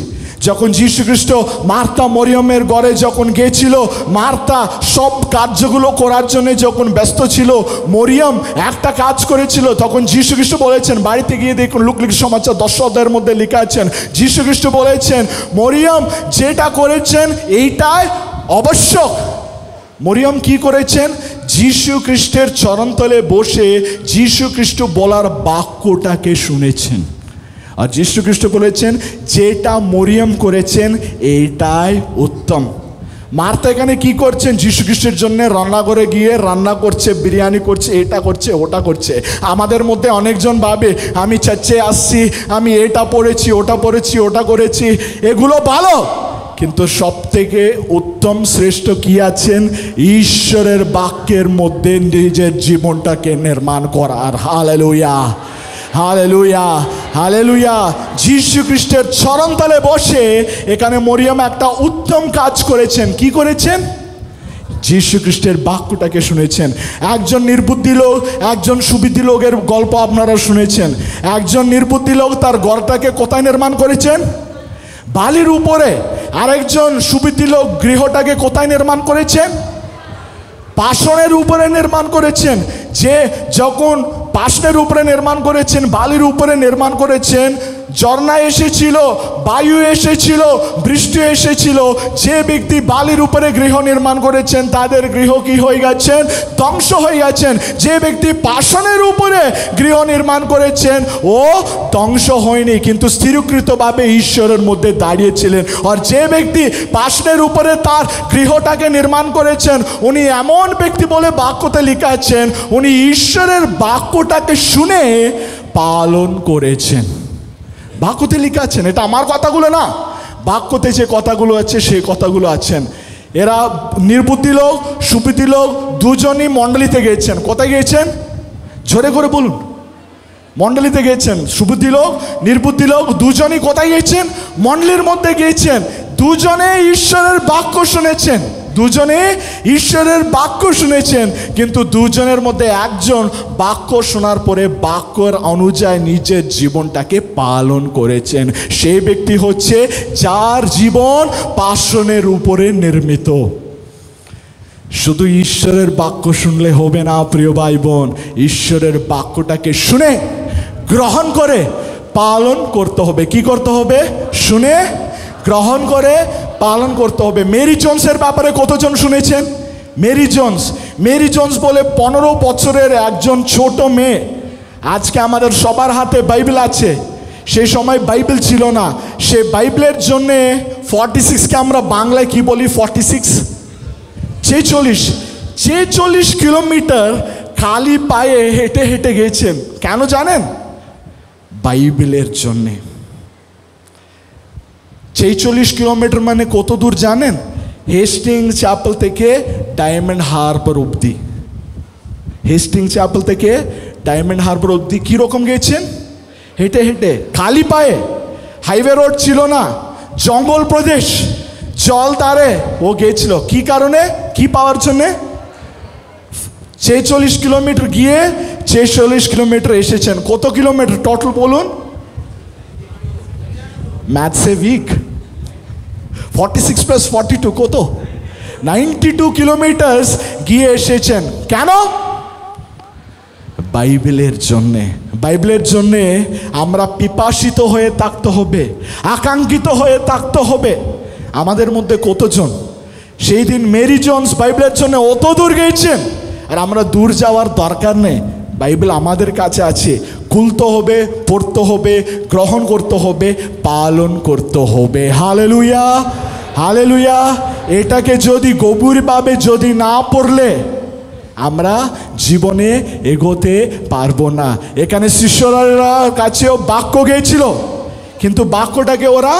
S1: যখন যীশু খ্রিস্ট মার্তা মরিয়মের ঘরে যখন গিয়েছিল, মার্তা সব কার্যগুলো করার জন্য যখন ব্যস্ত ছিল, মরিয়ম একটা কাজ করেছিল। তখন যীশু খ্রিস্ট বলেছেন, বাড়িতে গিয়ে দেখুন লুক লিখিত সমাচার 10 অধ্যায়ের মধ্যে লেখা আছেন, যীশু খ্রিস্ট বলেছেন মরিয়ম যেটা করেছেন এইটাই আবশ্যক। মরিয়ম কি করেছেন? যীশু খ্রিস্টের চরণতলে বসে যীশু খ্রিস্ট বলার বাক্যটাকে শুনেছেন। আর যীশু খ্রিস্ট বলেছেন যেটা মরিয়ম করেছেন এইটাই উত্তম। মার্তা এখানে কি করছেন? যীশু খ্রিস্টের জন্য রান্নাঘরে গিয়ে রান্না করছে, বিরিয়ানি করছে, এটা করছে, ওটা করছে। আমাদের মধ্যে অনেকজন ভাবে আমি চাচ্ছে আসছি, আমি এটা পড়েছি, ওটা পড়েছি, ওটা করেছি, এগুলো ভালো, কিন্তু সব থেকে উত্তম শ্রেষ্ঠ কি আছেন? ঈশ্বরের বাক্যের মধ্যে নিজের জীবনটাকে নির্মাণ করার। Hallelujah, hallelujah, hallelujah. যীশু খ্রিস্টের চরণতলে বসে এখানে মরিয়ম একটা উত্তম কাজ করেছেন। কি করেছেন? যীশু খ্রিস্টের বাক্যটাকে শুনেছেন। একজন নির্বুদ্ধি লোক, একজন সুবুদ্ধি লোকের গল্প আপনারা শুনেছেন। একজন নির্বুদ্ধি লোক তার ঘরটাকে কোথায় নির্মাণ করেছেন? বালির উপরে। আরেকজন সুবুদ্ধি লোক গৃহটাকে কোথায় নির্মাণ করেছেন? পাষাণের উপরে নির্মাণ করেছেন। যে যখন পাষাণের উপরে নির্মাণ করেছেন, বালির উপরে নির্মাণ করেছেন, ঝর্ণা এসেছিল, বায়ু এসেছিল, বৃষ্টি এসেছিল। যে ব্যক্তি বালির উপরে গৃহ নির্মাণ করেছেন তাদের গৃহ কি হয়ে গেছেন? ধ্বংস হয়ে গেছেন। যে ব্যক্তি পাষাণের উপরে গৃহ নির্মাণ করেছেন ও ধ্বংস হয়নি, কিন্তু স্থিরীকৃতভাবে ঈশ্বরের মধ্যে দাঁড়িয়েছিলেন। আর যে ব্যক্তি পাষাণের উপরে তার গৃহটাকে নির্মাণ করেছেন উনি এমন ব্যক্তি বলে বাক্যতে লেখা আছেন, উনি ঈশ্বরের বাক্যটাকে শুনে পালন করেছেন। বাক্যতে লেখা আছেন, এটা আমার কথাগুলো না, বাক্যতে যে কথাগুলো আছে সেই কথাগুলো আছেন। এরা নির্বুদ্ধি লোক, সুবুদ্ধি লোক দুজনই মণ্ডলীতে গিয়েছেন। কোথায় গিয়েছেন? জোরে করে বলুন। মণ্ডলীতে গিয়েছেন। সুবুদ্ধি লোক, নির্বুদ্ধি লোক দুজনই কোথায় গিয়েছেন? মণ্ডলীর মধ্যে গিয়েছেন। দুজনে ঈশ্বরের বাক্য শুনেছেন, দুজনে ঈশ্বরের বাক্য শুনেছেন, কিন্তু দুজনের মধ্যে একজন বাক্য শোনার পরে বাক্যর অনুযায়ী নিজের জীবনটাকে পালন করেছেন। সেই ব্যক্তি হচ্ছে যার জীবন পাষাণের উপরে নির্মিত। শুধু ঈশ্বরের বাক্য শুনলে হবে না প্রিয় ভাই বোন, ঈশ্বরের বাক্যটাকে শুনে গ্রহণ করে পালন করতে হবে। কি করতে হবে? শুনে গ্রহণ করে পালন করতে হবে। মেরি জোন্সের ব্যাপারে কতজন শুনেছেন? মেরি জোন্স বলে 15 বছরের একজন ছোট মেয়ে। আজকে আমাদের সবার হাতে বাইবেল আছে, সেই সময় বাইবেল ছিল না। সে বাইবেলের জন্যে 46কে আমরা বাংলায় কি বলি? 46 কিলোমিটার খালি পায়ে হেঁটে হেঁটে গেছেন। কেন জানেন? বাইবেলের জন্যে। 46 কিলোমিটার মানে কত দূর জানেন? হেস্টিং চ্যাপেল থেকে ডায়মন্ড হারবার অবধি। হেস্টিং চ্যাপেল থেকে ডায়মন্ড হারবার অবধি কীরকম গেছেন? হেঁটে হেঁটে, খালি পায়ে। হাইওয়ে রোড ছিল না, জঙ্গল প্রদেশ, জল তারে ও গেছিল। কি কারণে? কি পাওয়ার জন্যে? 46 কিলোমিটার গিয়ে 46 কিলোমিটার এসেছেন। কত কিলোমিটার টোটাল বলুন? ম্যাথসে উইক। 46 প্লাস 42 কত? 92 কিলোমিটার গিয়ে এসেছেন। কেন? বাইবেলের জন্যে। বাইবেলের জন্যে আমরা পিপাসিত হয়ে থাকতে হবে, আকাঙ্ক্ষিত হয়ে থাকতে হবে। আমাদের মধ্যে কতজন সেই দিন মেরি জোন্স বাইবেলের জন্য অত দূর গিয়েছেন, আর আমরা দূর যাওয়ার দরকার নেই। বাইবেল আমাদের কাছে আছে, খুলতে হবে, পড়তে হবে, গ্রহণ করতে হবে, পালন করতে হবে। Hallelujah, hallelujah. এটাকে যদি গভীরভাবে যদি না পড়লে আমরা জীবনে এগোতে পারবো না। এখানে শিষ্যরা কাছেও বাক্য গিয়েছিল, কিন্তু বাক্যটাকে ওরা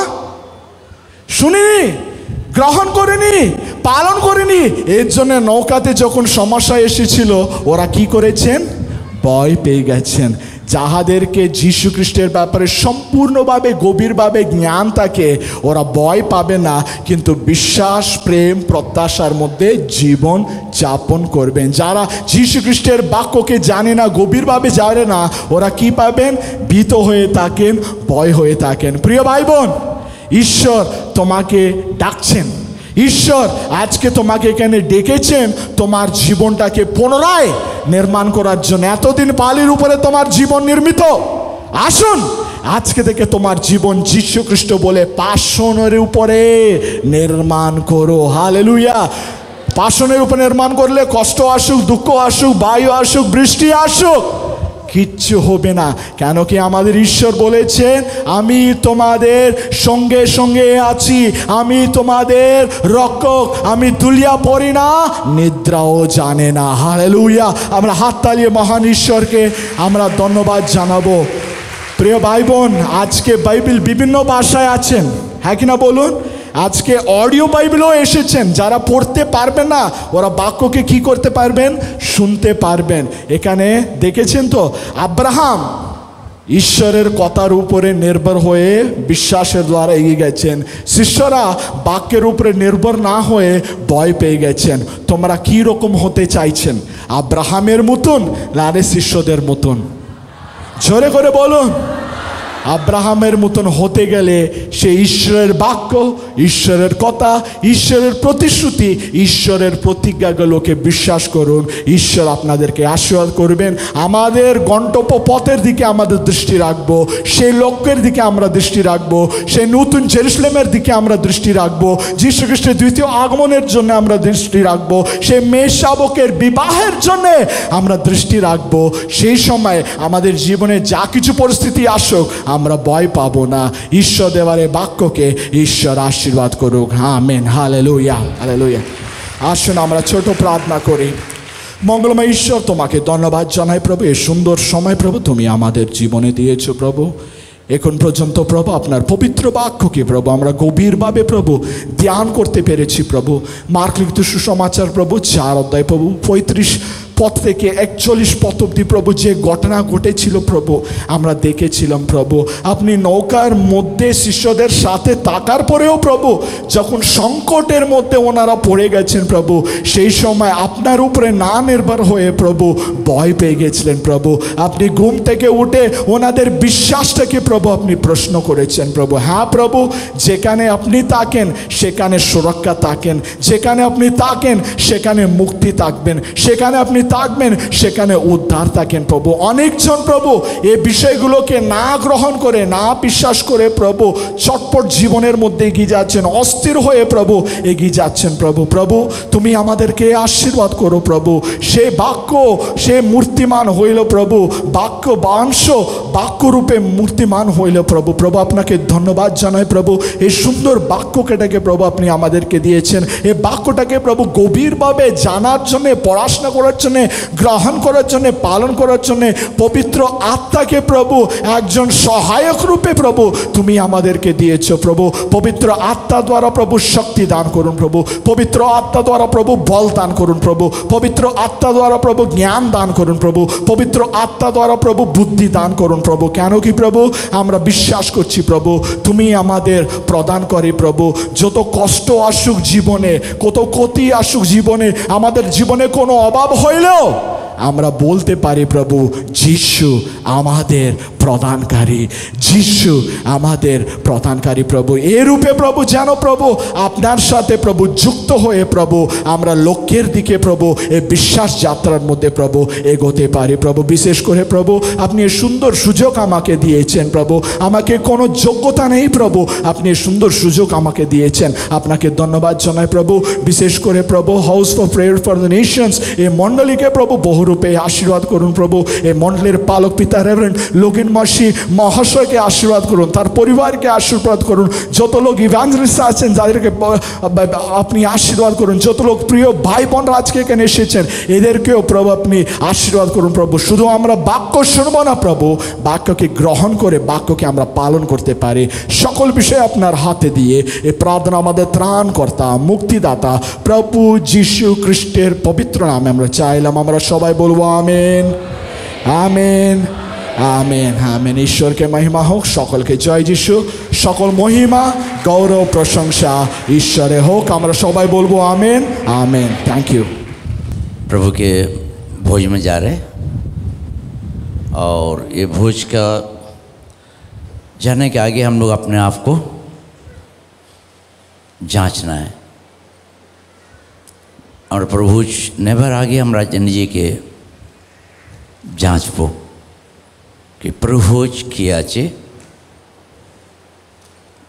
S1: শুনিনি, গ্রহণ করেনি, পালন করেনি। এর জন্য নৌকাতে যখন সমস্যা এসেছিল ওরা কি করেছেন? ভয় পেয়ে গেছেন। যাহাদেরকে যীশু খ্রিস্টের ব্যাপারে সম্পূর্ণভাবে গভীরভাবে জ্ঞান থাকে, ওরা ভয় পাবে না, কিন্তু বিশ্বাস, প্রেম, প্রত্যাশার মধ্যে জীবন যাপন করবেন। যারা যীশু খ্রিস্টের বাক্যকে জানে না, গভীরভাবে জানে না, ওরা কি পাবেন? ভীত হয়ে থাকেন, ভয় হয়ে থাকেন। প্রিয় ভাই বোন, ঈশ্বর তোমাকে ডাকছেন, ঈশ্বর আজকে তোমাকে এখানে ডেকেছেন তোমার জীবনটাকে পুনরায় নির্মাণ করার জন্য। এতদিন বালির উপরে তোমার জীবন নির্মিত, আসুন আজকে থেকে তোমার জীবন যীশু খ্রিস্ট বলে পাষাণের উপরে নির্মাণ করো। হালেলুয়া। পাষাণের উপরে নির্মাণ করলে কষ্ট আসুক, দুঃখ আসুক, বায়ু আসুক, বৃষ্টি আসুক, কিচ্ছু হবে না। কেন কি আমাদের ঈশ্বর বলেছেন, আমি তোমাদের সঙ্গে সঙ্গে আছি, আমি তোমাদের রক্ষক, আমি তুলিয়া পড়ি না, নিদ্রাও জানে না। হালেলুয়া। আমরা হাত তালিয়ে মহান ঈশ্বরকে আমরা ধন্যবাদ জানাবো। প্রিয় ভাই বোন, আজকে বাইবেল বিভিন্ন ভাষায় আছেন, হ্যাঁ কিনা বলুন? আজকে অডিও বাইবেলও এসেছেন। যারা পড়তে পারবেন না, ওরা বাক্যকে কি করতে পারবেন? শুনতে পারবেন। এখানে দেখেছেন তো, আব্রাহাম ঈশ্বরের কথার উপরে নির্ভর হয়ে বিশ্বাসের দ্বারা এগিয়ে গেছেন। শিষ্যরা বাক্যের উপরে নির্ভর না হয়ে ভয় পেয়ে গেছেন। তোমরা কি রকম হতে চাইছেন? আব্রাহামের মতন না শিষ্যদের মতন? জোরে করে বলুন। আব্রাহামের মতন হতে গেলে সে ঈশ্বরের বাক্য, ঈশ্বরের কথা, ঈশ্বরের প্রতিশ্রুতি, ঈশ্বরের প্রতিজ্ঞাগুলোকে বিশ্বাস করুন। ঈশ্বর আপনাদেরকে আশীর্বাদ করবেন। আমাদের গন্তব্য পথের দিকে আমাদের দৃষ্টি রাখবো, সেই লক্ষ্যের দিকে আমরা দৃষ্টি রাখবো, সেই নতুন জেরুজালেমের দিকে আমরা দৃষ্টি রাখবো, যীশু খ্রিস্টের দ্বিতীয় আগমনের জন্য আমরা দৃষ্টি রাখবো, সেই মেয়ে শাবকের বিবাহের জন্য আমরা দৃষ্টি রাখবো। সেই সময় আমাদের জীবনে যা কিছু পরিস্থিতি আসুক, আমরা ভয় পাবো না। ঈশ্বর দেওয়ার বাক্যকে ঈশ্বর আশীর্বাদ করুক। আমেন। Hallelujah, hallelujah. আসুন আমরা ছোট প্রার্থনা করি। মঙ্গলময় ঈশ্বর, তোমাকে ধন্যবাদ জানাই প্রভু, এই সুন্দর সময় প্রভু তুমি আমাদের জীবনে দিয়েছো প্রভু। এখন পর্যন্ত প্রভু আপনার পবিত্র বাক্যকে প্রভু আমরা গভীরভাবে প্রভু ধ্যান করতে পেরেছি প্রভু। মার্ক লিখিত সুসমাচার প্রভু 4 অধ্যায় প্রভু 35 পদ থেকে 41 পদ অবধি প্রভু যে ঘটনা ঘটেছিল প্রভু আমরা দেখেছিলাম প্রভু। আপনি নৌকার মধ্যে শিষ্যদের সাথে থাকার পরেও প্রভু যখন সংকটের মধ্যে ওনারা পড়ে গেছেন প্রভু, সেই সময় আপনার উপরে না নির্ভর হয়ে প্রভু ভয় পেয়ে গেছিলেন প্রভু। আপনি ঘুম থেকে উঠে ওনাদের বিশ্বাসটাকে প্রভু আপনি প্রশ্ন করেছেন প্রভু। হ্যাঁ প্রভু, যেখানে আপনি থাকেন সেখানে সুরক্ষা থাকেন, যেখানে আপনি থাকেন সেখানে মুক্তি থাকবেন, সেখানে আপনি থাকবেন সেখানে উদ্ধার থাকেন প্রভু। অনেকজন প্রভু এই বিষয়গুলোকে না গ্রহণ করে, না বিশ্বাস করে প্রভু চটপট জীবনের মধ্যে এগিয়ে যাচ্ছেন, অস্থির হয়ে প্রভু এগিয়ে যাচ্ছেন প্রভু। প্রভু তুমি আমাদেরকে আশীর্বাদ করো প্রভু। সে বাক্য সে মূর্তিমান হইল প্রভু, বাক্য বাংশ বাক্যরূপে মূর্তিমান হইল প্রভু। প্রভু আপনাকে ধন্যবাদ জানাই প্রভু, এই সুন্দর বাক্যটাকে প্রভু আপনি আমাদেরকে দিয়েছেন। এই বাক্যটাকে প্রভু গভীরভাবে জানার জন্য, পড়াশোনা করার জন্য, গ্রহণ করার জন্য, পালন করার জন্য পবিত্র আত্মাকে প্রভু একজন সহায়ক রূপে প্রভু তুমি আমাদেরকে দিয়েছো প্রভু। পবিত্র আত্মা দ্বারা প্রভু শক্তি দান করুন প্রভু, পবিত্র আত্মা দ্বারা প্রভু বল দান করুন প্রভু, পবিত্র আত্মা দ্বারা প্রভু জ্ঞান দান করুন প্রভু, পবিত্র আত্মা দ্বারা প্রভু বুদ্ধি দান করুন প্রভু। কেন কি প্রভু আমরা বিশ্বাস করছি প্রভু তুমি আমাদের প্রদান করে প্রভু। যত কষ্ট আসুক জীবনে, কত ক্ষতি আসুক জীবনে, আমাদের জীবনে কোনো অভাব হইলেও আমরা বলতে পারি প্রভু যিশু আমাদের প্রদানকারী, যিশু আমাদের প্রদানকারী প্রভু। এই রূপে প্রভু যেন প্রভু আপনার সাথে প্রভু যুক্ত হয়ে প্রভু আমরা লক্ষ্যের দিকে প্রভু এই বিশ্বাস যাত্রার মধ্যে প্রভু এগোতে পারি প্রভু। বিশেষ করে প্রভু আপনি এই সুন্দর সুযোগ আমাকে দিয়েছেন প্রভু, আমাকে কোনো যোগ্যতা নেই প্রভু, আপনি এই সুন্দর সুযোগ আমাকে দিয়েছেন, আপনাকে ধন্যবাদ জানাই প্রভু। বিশেষ করে প্রভু house for prayer for the Nations এই মণ্ডলীকে প্রভু বহুরূপে আশীর্বাদ করুন প্রভু। এই মণ্ডলীর পালক পিতা রেভারেন্ড লগিন মাসি মহাশয়কে আশীর্বাদ করুন, তার পরিবারকে আশীর্বাদ করুন। যত লোক ইভাঞ্জেলিস্ট আছেন যাদেরকে আপনি আশীর্বাদ করুন, যত লোক প্রিয় ভাই বোনরা আজকে এখানে এসেছেন এদেরকেও প্রভু আপনি আশীর্বাদ করুন প্রভু। শুধু আমরা বাক্য শুনবো না প্রভু, বাক্যকে গ্রহণ করে বাক্যকে আমরা পালন করতে পারি। সকল বিষয় আপনার হাতে দিয়ে এই প্রার্থনা আমাদের ত্রাণকর্তা মুক্তিদাতা প্রভু যীশু খ্রিস্টের পবিত্র নামে আমরা চাইলাম। আমরা সবাই বলবো আমেন, আমেন, আমেন আমেন। ঈশ্বরকে মহিমা হোক, সকলকে জয় যিশু। সকল মহিমা গৌরব প্রশংসা ঈশ্বরে হোক। আমরা সবাই বলবো আমেন আমেন। Thank you.
S2: प्रभु के भोज में जा रहे हैं और ये भोज का जाने के आगे हम लोग अपने आप को जांचना है और प्रभु नेबर आगे हम राजन जी के जांचबो कि प्रभुज की आचे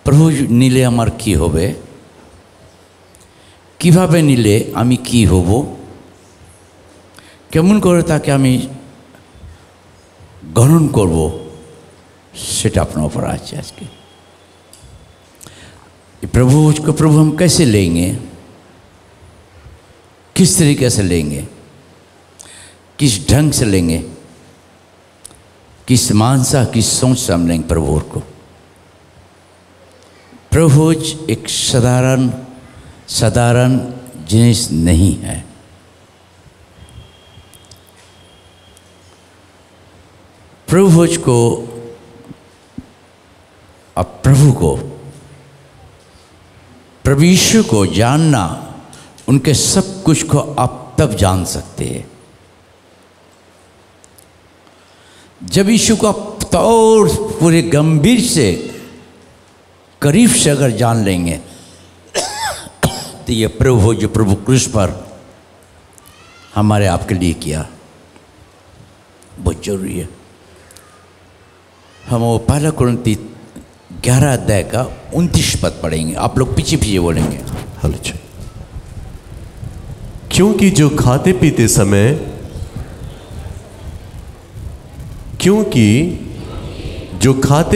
S2: प्रभु नीले आमार की होबे किभाबे नीले आमी की होबो केमन करे ताके आमी ग्रहण करबो सेटा अपना ऊपर आछे। आज के प्रभु को प्रभु हम कैसे लेंगे, किस तरीके से लेंगे, किस ढंग से लेंगे, किस मानसा किस सोच से हम लेंगे प्रभु को। प्रभु एक साधारण जिनिस नहीं है। प्रभु को अब प्रभु को प्रभु यीशु को जानना, उनके सब कुछ को आप तब जान सकते हैं जब यीशु को आप और पूरे गंभीर से करीब से अगर जान लेंगे तो ये प्रभु जो प्रभु क्रूस पर हमारे आपके लिए किया बहुत जरूरी है। हम वो पहला कुरिन्थी 11 अध्याय का 29 पद पढ़ेंगे। आप लोग पीछे पीछे बोलेंगे।
S3: अच्छा। क्योंकि जो खाते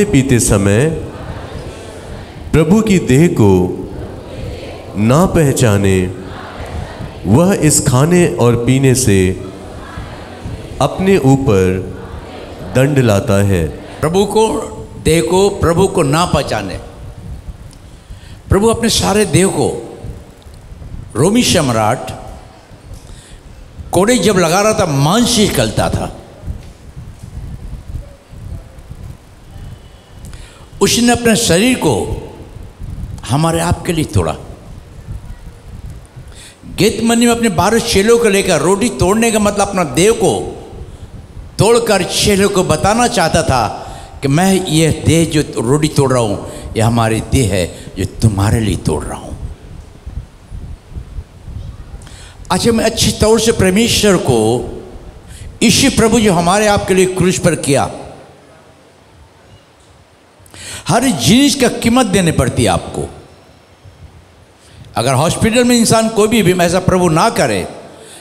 S3: पीते समय प्रभु की देह को ना पहचाने, वह इस खाने और पीने से अपने ऊपर दंड लाता है।
S2: प्रभु को देह को प्रभु को ना पहचाने। प्रभु अपने सारे देह को रोमी सम्राट कोड़े जब लगा रहा था मांस निकलता था। उसने अपने शरीर को हमारे आप के लिए तोड़ा। गेतमनी में अपने 12 चेलों को लेकर रोटी तोड़ने का मतलब अपना देह को तोड़कर चेलों को बताना चाहता था कि मैं ये देह जो रोटी तोड़ रहा हूँ ये हमारी देह है जो तुम्हारे लिए तोड़ रहा हूँ। अच्छा, मैं अच्छी तौर से परमेश्वर को यीशु प्रभु जो हमारे आपके लिए क्रूस पर किया, हर चीज का कीमत देनी पड़ती है आपको। अगर हॉस्पिटल में इंसान कोई भी ऐसा प्रभु ना करे,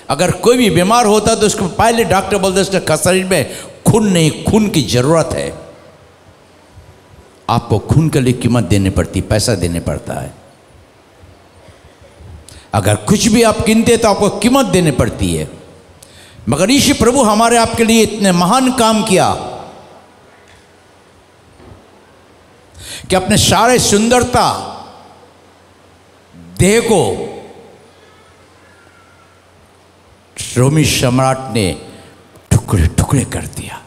S2: अगर कोई भी बीमार होता तो उसको पहले डॉक्टर बोलते उसके शरीर में खून नहीं, खून की जरूरत है। आपको खून के लिए कीमत देनी पड़ती, पैसा देने पड़ता है। अगर कुछ भी आप कीनते तो आपको कीमत देनी पड़ती है। मगर यीशु प्रभु हमारे आपके लिए इतने महान काम किया कि अपने सारे सुंदरता देह को रोमी सम्राट ने टुकड़े टुकड़े कर दिया,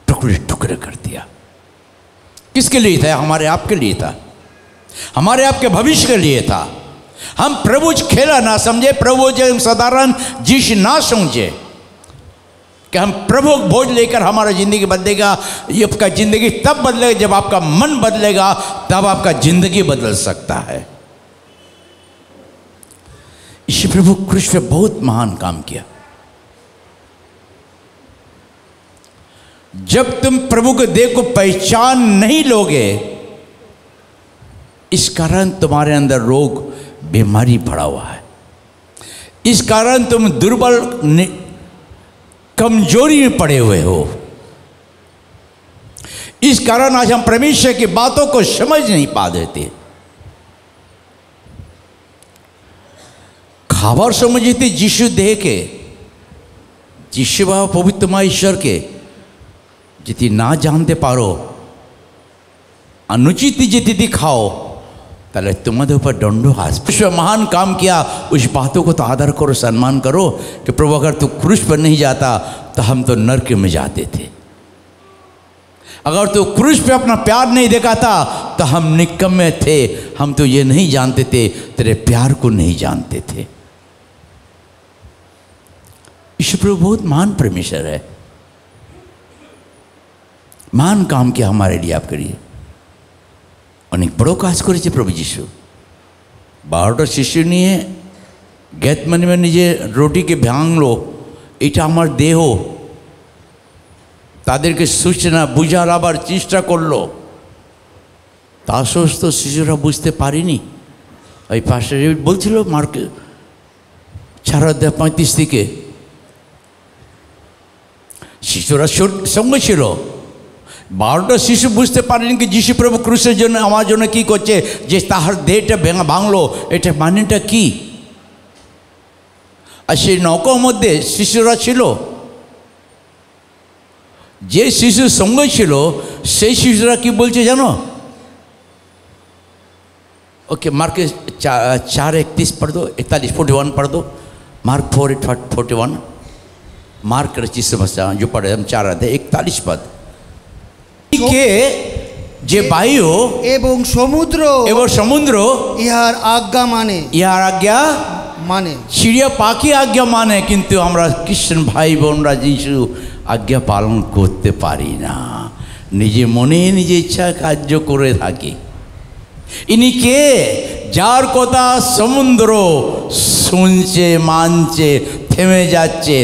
S2: टुकड़े टुकड़े कर दिया। किसके लिए था? हमारे आपके लिए था, हमारे आपके भविष्य के लिए था। हम प्रभु खेला ना समझे, प्रभु जो साधारण जिस ना समझे कि हम प्रभु भोज लेकर हमारा ज़िंदगी बदलेगा। ये आपका ज़िंदगी तब बदलेगा जब आपका मन बदलेगा, तब आपका ज़िंदगी बदल सकता है। इसी प्रभु क्रूस पे बहुत महान काम किया। जब तुम प्रभु के देह को पहचान नहीं लोगे, इस कारण तुम्हारे अंदर रोग बीमारी भरा हुआ है। इस कारण तुम दुर्बल कमजोरी में पड़े हुए हो। इस कारण आज हम परमेश्वर की बातों को समझ नहीं पा देते। खबर समझते यीशु देह के, यीशु बाबा पवित्र मां ईश्वर के जितनी ना जानते पारो, अनुचित जितनी खाओ, ताले तुम्हारे ऊपर दंडो हाथ। महान काम किया, उस बातों को तो आदर करो, सम्मान करो कि प्रभु अगर तू क्रूस पर नहीं जाता तो हम तो नरक में जाते थे। अगर तो क्रूस पे अपना प्यार नहीं दिखाता तो हम निकम्मे थे, हम तो ये नहीं जानते थे, तेरे प्यार को नहीं जानते थे। ईश्वर प्रभु बहुत महान परमेश्वर है, महान काम किया हमारे लिए, आपके लिए অনেক বড় কাজ করেছে প্রভু যিশু। 12টা শিশু নিয়ে গেতমানে নিজে রুটিকে ভাঙলো, এটা আমার দেহ, তাদেরকে সূচনা বুঝার আবার চেষ্টা করলো। তা সমস্ত শিশুরা বুঝতে পারেনি। ওই পাশে বলছিল মার্ক 4:35 থেকে, শিশুরা সঙ্গে ছিল। 12টা শিশু বুঝতে পারেনি কি যিশু প্রভু ক্রুশের জন্য আমার জন্য কী করছে, যে তাহার দেহটা ভাঙলো, এটা মানেটা কি। আর সেই নৌকার মধ্যে শিশুরা ছিল, যে শিশুর সঙ্গে ছিল সেই শিশুরা কি বলছে জানো? ओके मार्क 4:31 पढ़ दो, 41 पढ़ दो, मार्क 4:41, मार्क रची समस्या जो पढ़े हम 4:41 पद के जे बायु
S4: এবং সমুদ্র
S2: ইহার আজ্ঞা
S4: মানে
S2: চিড়িয়া পাখি আজ্ঞা মানে, কিন্তু আমরা খ্রিস্টান ভাই বোনরা যিশু আজ্ঞা পালন করতে পারি না, নিজে মনে নিজে ইচ্ছা কার্য করে থাকি। ইনি কে? যার কথা সমুদ্র শুনছে, মানছে, থেমে যাচ্ছে।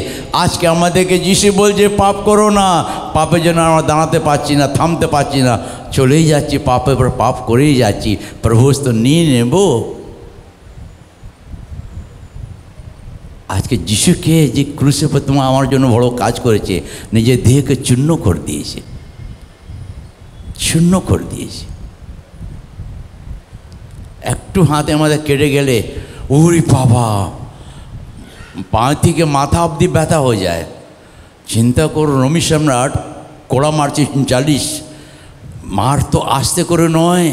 S2: আজকে আমাদেরকে যিশু বলছে পাপ করো না, পাপের জন্য আমরা দাঁড়াতে পারছি না, থামতে পারছি না, চলেই যাচ্ছি, পাপের পর পাপ করেই যাচ্ছি। প্রভু তো নিয়ে নেব। আজকে যিশুকে যে ক্রুশে পর তোমার আমার জন্য বড় কাজ করেছে, নিজের দেহকে চূর্ণ করে দিয়েছে, শূন্য করে দিয়েছে। একটু হাতে আমাদের কেটে গেলে ওরে বাবা, পা থেকে মাথা অবধি ব্যথা হয়ে যায়। চিন্তা করো, রোমি সম্রাট কোড়া মারছে 40, মার তো আস্তে করে নয়,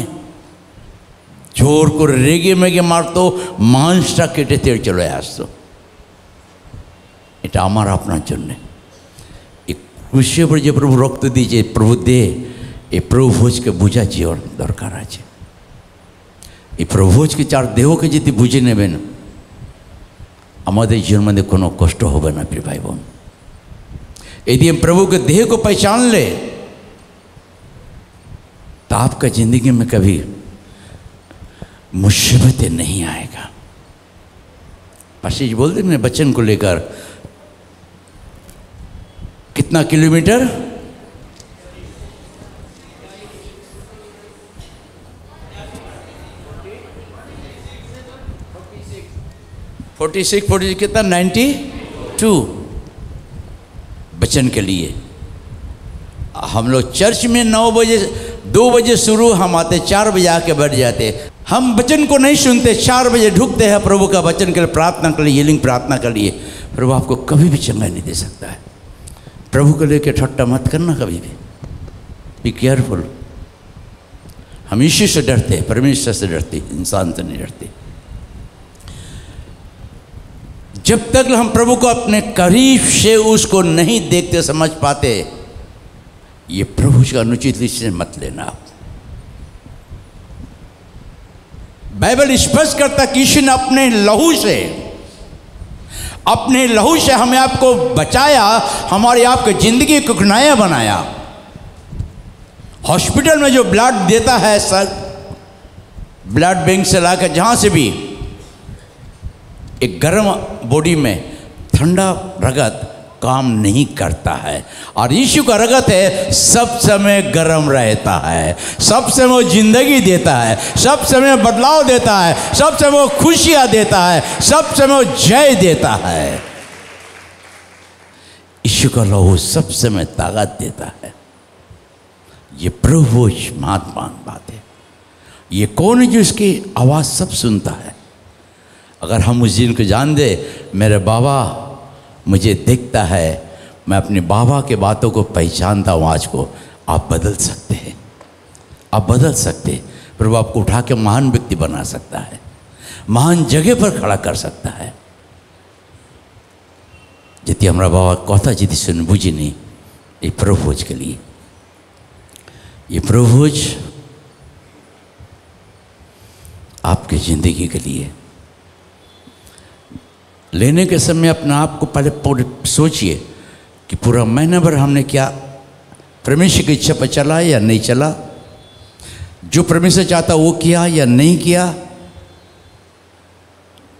S2: জোর করে রেগে মেগে মারতো, মাংসটা কেটে তেড়ে চলে আসতো। এটা আমার আপনার জন্যে এই ক্রুশের উপরে যে প্রভু রক্ত দিয়েছে, প্রভু দে, এই প্রভু ভোজকে বোঝা জীবন দরকার আছে। এই প্রভু ভোজকে চার দেহকে যদি বুঝে নেবেন, আমাদের जीवन में कोनो कष्ट होगा ना प्रिय भाई बहन। यदि हम प्रभु के देह को पहचान ले तो आपका जिंदगी में कभी मुसीबतें नहीं आएगा। पाशी बोल देंगे बच्चन को लेकर कितना किलोमीटर, 46 कितना 92 बचन के लिए। हम लोग चर्च में 9 बजे 2 बजे शुरू, हम आते 4 बजे आके बैठ जाते। हम वचन को नहीं सुनते, 4 बजे ढुकते हैं प्रभु का वचन के लिए, प्रार्थना के लिए, हीलिंग प्रार्थना के लिए। प्रभु आपको कभी भी चंगा नहीं दे सकता है। प्रभु को लेकर ठट्टा मत करना कभी भी, बी केयरफुल। हम ईश्वर से डरते, परमेश्वर से डरते, इंसान से नहीं डरते। जब तक हम प्रभु को अपने करीब से उसको नहीं देखते समझ पाते, ये प्रभु का अनुचित दृष्टि मत लेना। बाइबल स्पष्ट करता कि यीशु ने अपने लहू से हमें आपको बचाया, हमारी आपकी जिंदगी को नया बनाया। हॉस्पिटल में जो ब्लड देता है सर, ब्लड बैंक से लाकर जहाँ से भी, एक गर्म बॉडी में ठंडा रगत काम नहीं करता है, और यीशु का रगत है सब समय गर्म रहता है, सब समय जिंदगी देता है, सब समय बदलाव देता है, सब समय खुशियाँ देता है, सब समय जय देता है। यीशु का लहू सब समय ताकत देता है। ये प्रभु महात्मा बात है। ये कौन है जो इसकी आवाज़ सब सुनता है? अगर हम उस दिन को जान दे, मेरे बाबा मुझे देखता है, मैं अपने बाबा के बातों को पहचानता हूँ, आज को आप बदल सकते हैं, आप बदल सकते हैं। प्रभु आपको उठा के महान व्यक्ति बना सकता है, महान जगह पर खड़ा कर सकता है। जितनी हमारा बाबा कहता जितनी सुन बुझी नहीं ये प्रभुज के लिए, ये प्रभुज आपकी ज़िंदगी के लिए। लेने के समय अपने आप को पहले पूरे सोचिए कि पूरा महीना भर हमने क्या परमेश्वर की इच्छा पर चला या नहीं चला, जो परमेश्वर चाहता वो किया या नहीं किया।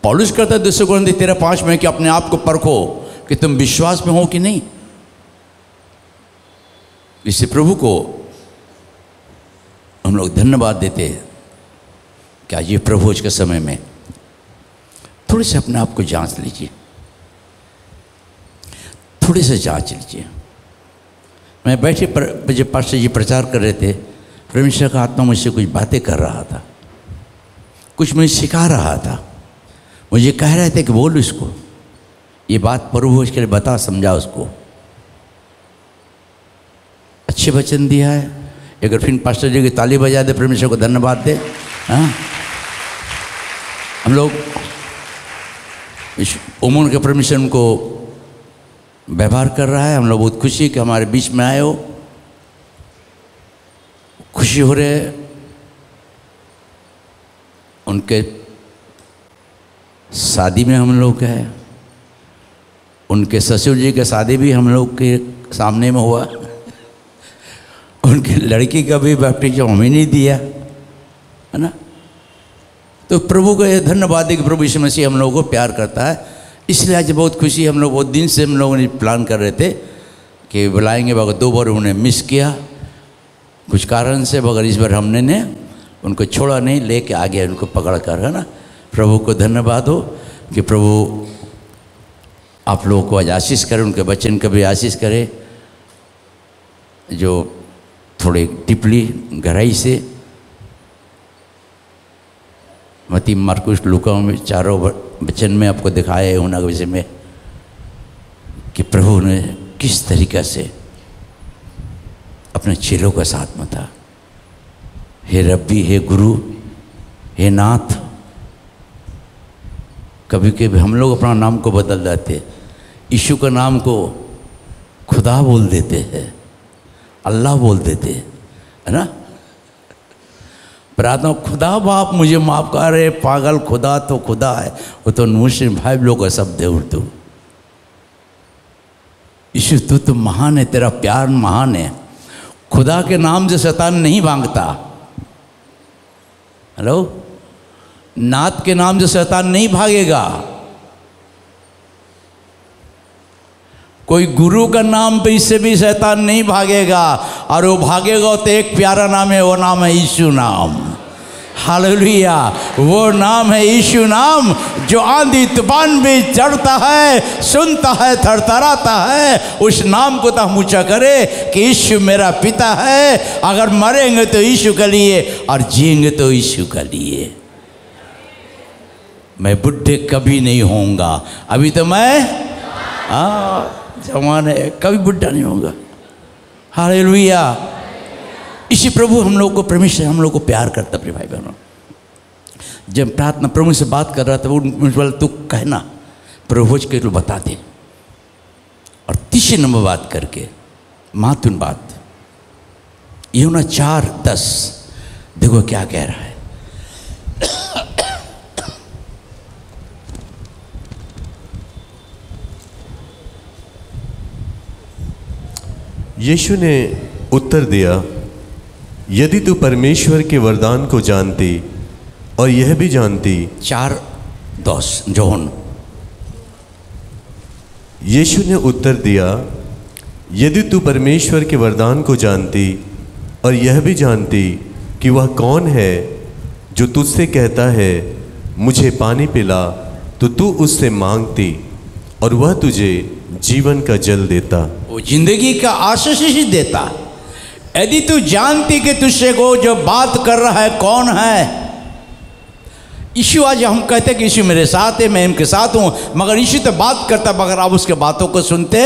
S2: पौलुस कहता है 2 कोरिन्थियों 13:5 में कि अपने आप को परखो कि तुम विश्वास में हो कि नहीं। इससे प्रभु को हम लोग धन्यवाद देते हैं कि आज ये प्रभुज के समय में थोड़े से अपने आप को जांच लीजिए, थोड़े से जांच लीजिए। मैं बैठे पर जब पास्टर जी प्रचार कर रहे थे, परमेश्वर का आत्मा मुझसे कुछ बातें कर रहा था, कुछ मुझे सिखा रहा था, मुझे कह रहे थे कि बोल इसको, ये बात प्रभु उसके लिए बता, समझा उसको। अच्छे वचन दिया है। एक बार फिर पास्टर जी की ताली बजा दे, परमेश्वर को धन्यवाद दे। हाँ, हम लोग इस उम्र के परमेश्वर उनको व्यवहार कर रहा है। हम लोग बहुत खुशी कि हमारे बीच में आए हो, खुशी हो रहे। उनके शादी में हम लोग है, उनके ससुर जी के शादी भी हम लोग के सामने में हुआ, उनकी लड़की का भी बैप्टिज्म हमें नहीं दिया, है ना। तो प्रभु का ये धन्यवाद है कि प्रभु यीशु मसीह हम लोगों को प्यार करता है। इसलिए आज बहुत खुशी, हम लोग बहुत दिन से हम लोगों ने प्लान कर रहे थे कि बुलाएंगे, मगर 2 बार उन्हें मिस किया कुछ कारण से, मगर इस बार हमने ने उनको छोड़ा नहीं, लेके आ गया उनको पकड़ कर, है ना। प्रभु को धन्यवाद हो कि प्रभु आप लोगों को आज आशीष करे, उनके बच्चन को भी आशीष करे, जो थोड़े डीपली गहराई से मती मार्कुस लूका में चारों वचन में आपको दिखाया है उनके विषय में कि प्रभु ने किस तरीक़ा से अपने चेलों का साथ में था। हे रब्बी, हे गुरु, हे नाथ। कभी कभी हम लोग अपना नाम को बदल देते, यीशु का नाम को खुदा बोल देते हैं, अल्लाह बोल देते, है ना। प्रार्थना, खुदा बाप मुझे माफ़ कर, रहे पागल, खुदा तो खुदा है, वो तो मुस्लिम भाई लोग का शब्द है उर्दू। यीशु तू तो महान है, तेरा प्यार महान है। खुदा के नाम से शैतान नहीं भागता। हेलो, नाथ के नाम से शैतान नहीं भागेगा। कोई गुरु का नाम पे इससे भी शैतान नहीं भागेगा, और वो भागेगा तो एक प्यारा नाम है, वो नाम है यीशु नाम। हालेलुया, वो नाम है यीशु नाम, जो आंधी तूफान भी चढ़ता है, सुनता है, थरथराता है। उस नाम को तो हम ऊंचा करें कि यीशु मेरा पिता है। अगर मरेंगे तो यीशु के लिए, और जिएंगे तो यीशु के लिए। मैं बुढ़े कभी नहीं होऊंगा, अभी तो मैं जवान है, कभी बुढ़ा नहीं होगा। हालेलुया। इसी प्रभु हम लोग को, परमेश्वर हम लोग को प्यार करता। प्रिय भाई बहनों, जब प्रार्थना प्रभु से बात कर रहा था, वो मुझे बोला तू कहना प्रभु के तो बता दे। और तीसरे नंबर बात करके महत्वपूर्ण बात, यूहन्ना 4:10 देखो क्या कह रहा है।
S3: यीशु ने उत्तर दिया, यदि तू परमेश्वर के वरदान को जानती और यह भी जानती।
S2: 4:10 जोहन।
S3: यीशु ने उत्तर दिया, यदि तू परमेश्वर के वरदान को जानती और यह भी जानती कि वह कौन है जो तुझसे कहता है मुझे पानी पिला, तो तू उससे मांगती और वह तुझे जीवन का जल देता।
S2: वो जिंदगी का आशीष ही देता। यदि तू जानती कि तुझसे को जो बात कर रहा है कौन है। यीशु, आज हम कहते हैं कि यीशु मेरे साथ है, मैं इनके साथ हूं, मगर यीशु तो बात करता, मगर आप उसके बातों को सुनते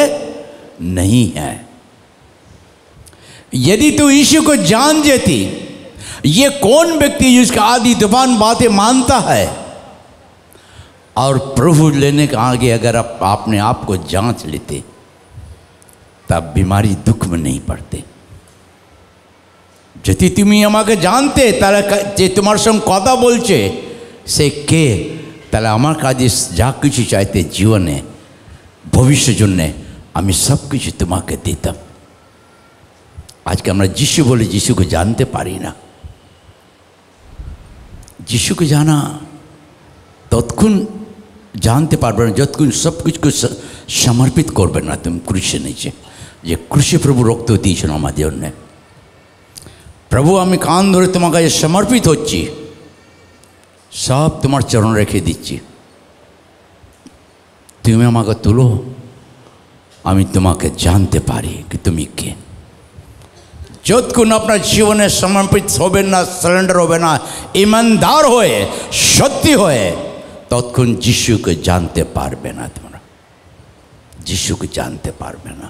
S2: नहीं है। यदि तू यीशु को जान जेती, ये कौन व्यक्ति जिसका आदि तूफान बातें मानता है, और प्रभु लेने के आगे अगर आप अपने आप को जांच लेते तब बीमारी दुख में नहीं पड़ते। যদি তুমি আমাকে জানতে তাহলে যে তোমার সঙ্গে কথা বলছে সে কে, তাহলে আমার কাছে যা কিছু চাইতে জীবনে ভবিষ্যতের জন্যে আমি সব কিছু তোমাকে দিতাম। আজকে আমরা যিশু বলে যিশুকে জানতে পারি না। যিশুকে জানা ততক্ষণ জানতে পারবে না যতক্ষণ সব কিছুকে সমর্পিত করবে না তুমি ক্রুশে নিচে, যে ক্রুশে প্রভু রক্ত দিয়েছেন আমাদের জন্য। প্রভু আমি কান ধরে তোমার কাছে সমর্পিত হচ্ছি, সব তোমার চরণ রেখে দিচ্ছি, তুমি আমাকে তুলো, আমি তোমাকে জানতে পারি কি তুমি কে। যতক্ষণ আপনার জীবনে সমর্পিত হবেন না, সারেন্ডার হবে না, ईमानदार হয়ে সত্যি হয়ে, ততক্ষণ যিশুকে জানতে পারবে না। তোমরা যিশুকে জানতে পারবে না।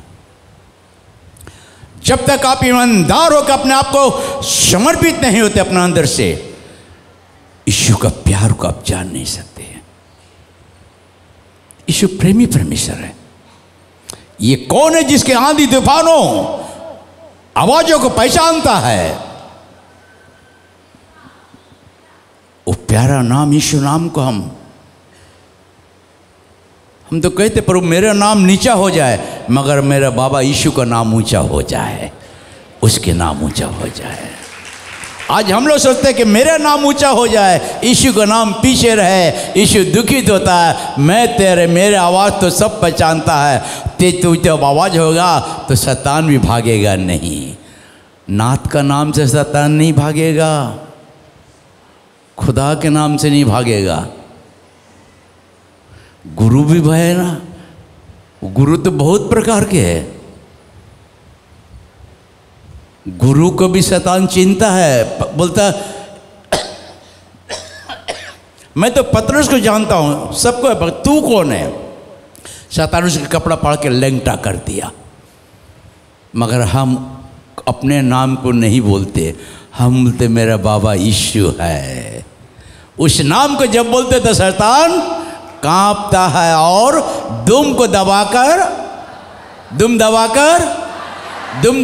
S2: जब तक आप ईमानदार होकर अपने आप को समर्पित नहीं होते अपना अंदर से, यीशु का प्यार को आप जान नहीं सकते हैं। यीशु प्रेमी परमेश्वर है। ये कौन है जिसके आंधी तूफानों आवाजों को पहचानता है? वो प्यारा नाम यीशु नाम को हम तो कहते प्रभु मेरा नाम नीचा हो जाए, मगर मेरा बाबा यीशु का नाम ऊंचा हो जाए, उसके नाम ऊंचा हो जाए। आज हम लोग सोचते हैं कि मेरा नाम ऊंचा हो जाए, यीशु का नाम पीछे रहे, यीशु दुखित होता है। मैं तेरे मेरे आवाज़ तो सब पहचानता है, तू जब आवाज़ होगा तो शैतान भी भागेगा नहीं। नाथ का नाम से शैतान नहीं भागेगा, खुदा के नाम से नहीं भागेगा। गुरु भी भय ना, गुरु तो बहुत प्रकार के हैं। गुरु को भी शैतान चिंता है, बोलता मैं तो पतरस को जानता हूँ, सबको है, पर तू कौन है? शैतान उसका कपड़ा पाड़ के लंगटा कर दिया। मगर हम अपने नाम को नहीं बोलते, हम बोलते मेरा बाबा यीशु है। उस नाम को जब बोलते तो शैतान कांपता है और दुम को दबाकर दुम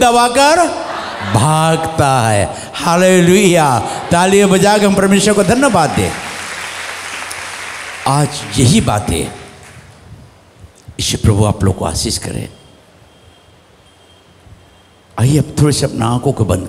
S2: दबाकर भागता है। हालेलुया! तालियां बजा के हम परमेश्वर को धन्यवाद दें। आज यही बातें ईश्वर प्रभु आप लोग को आशीष करे। आइए अब थोड़े से अपना आंखों को बंद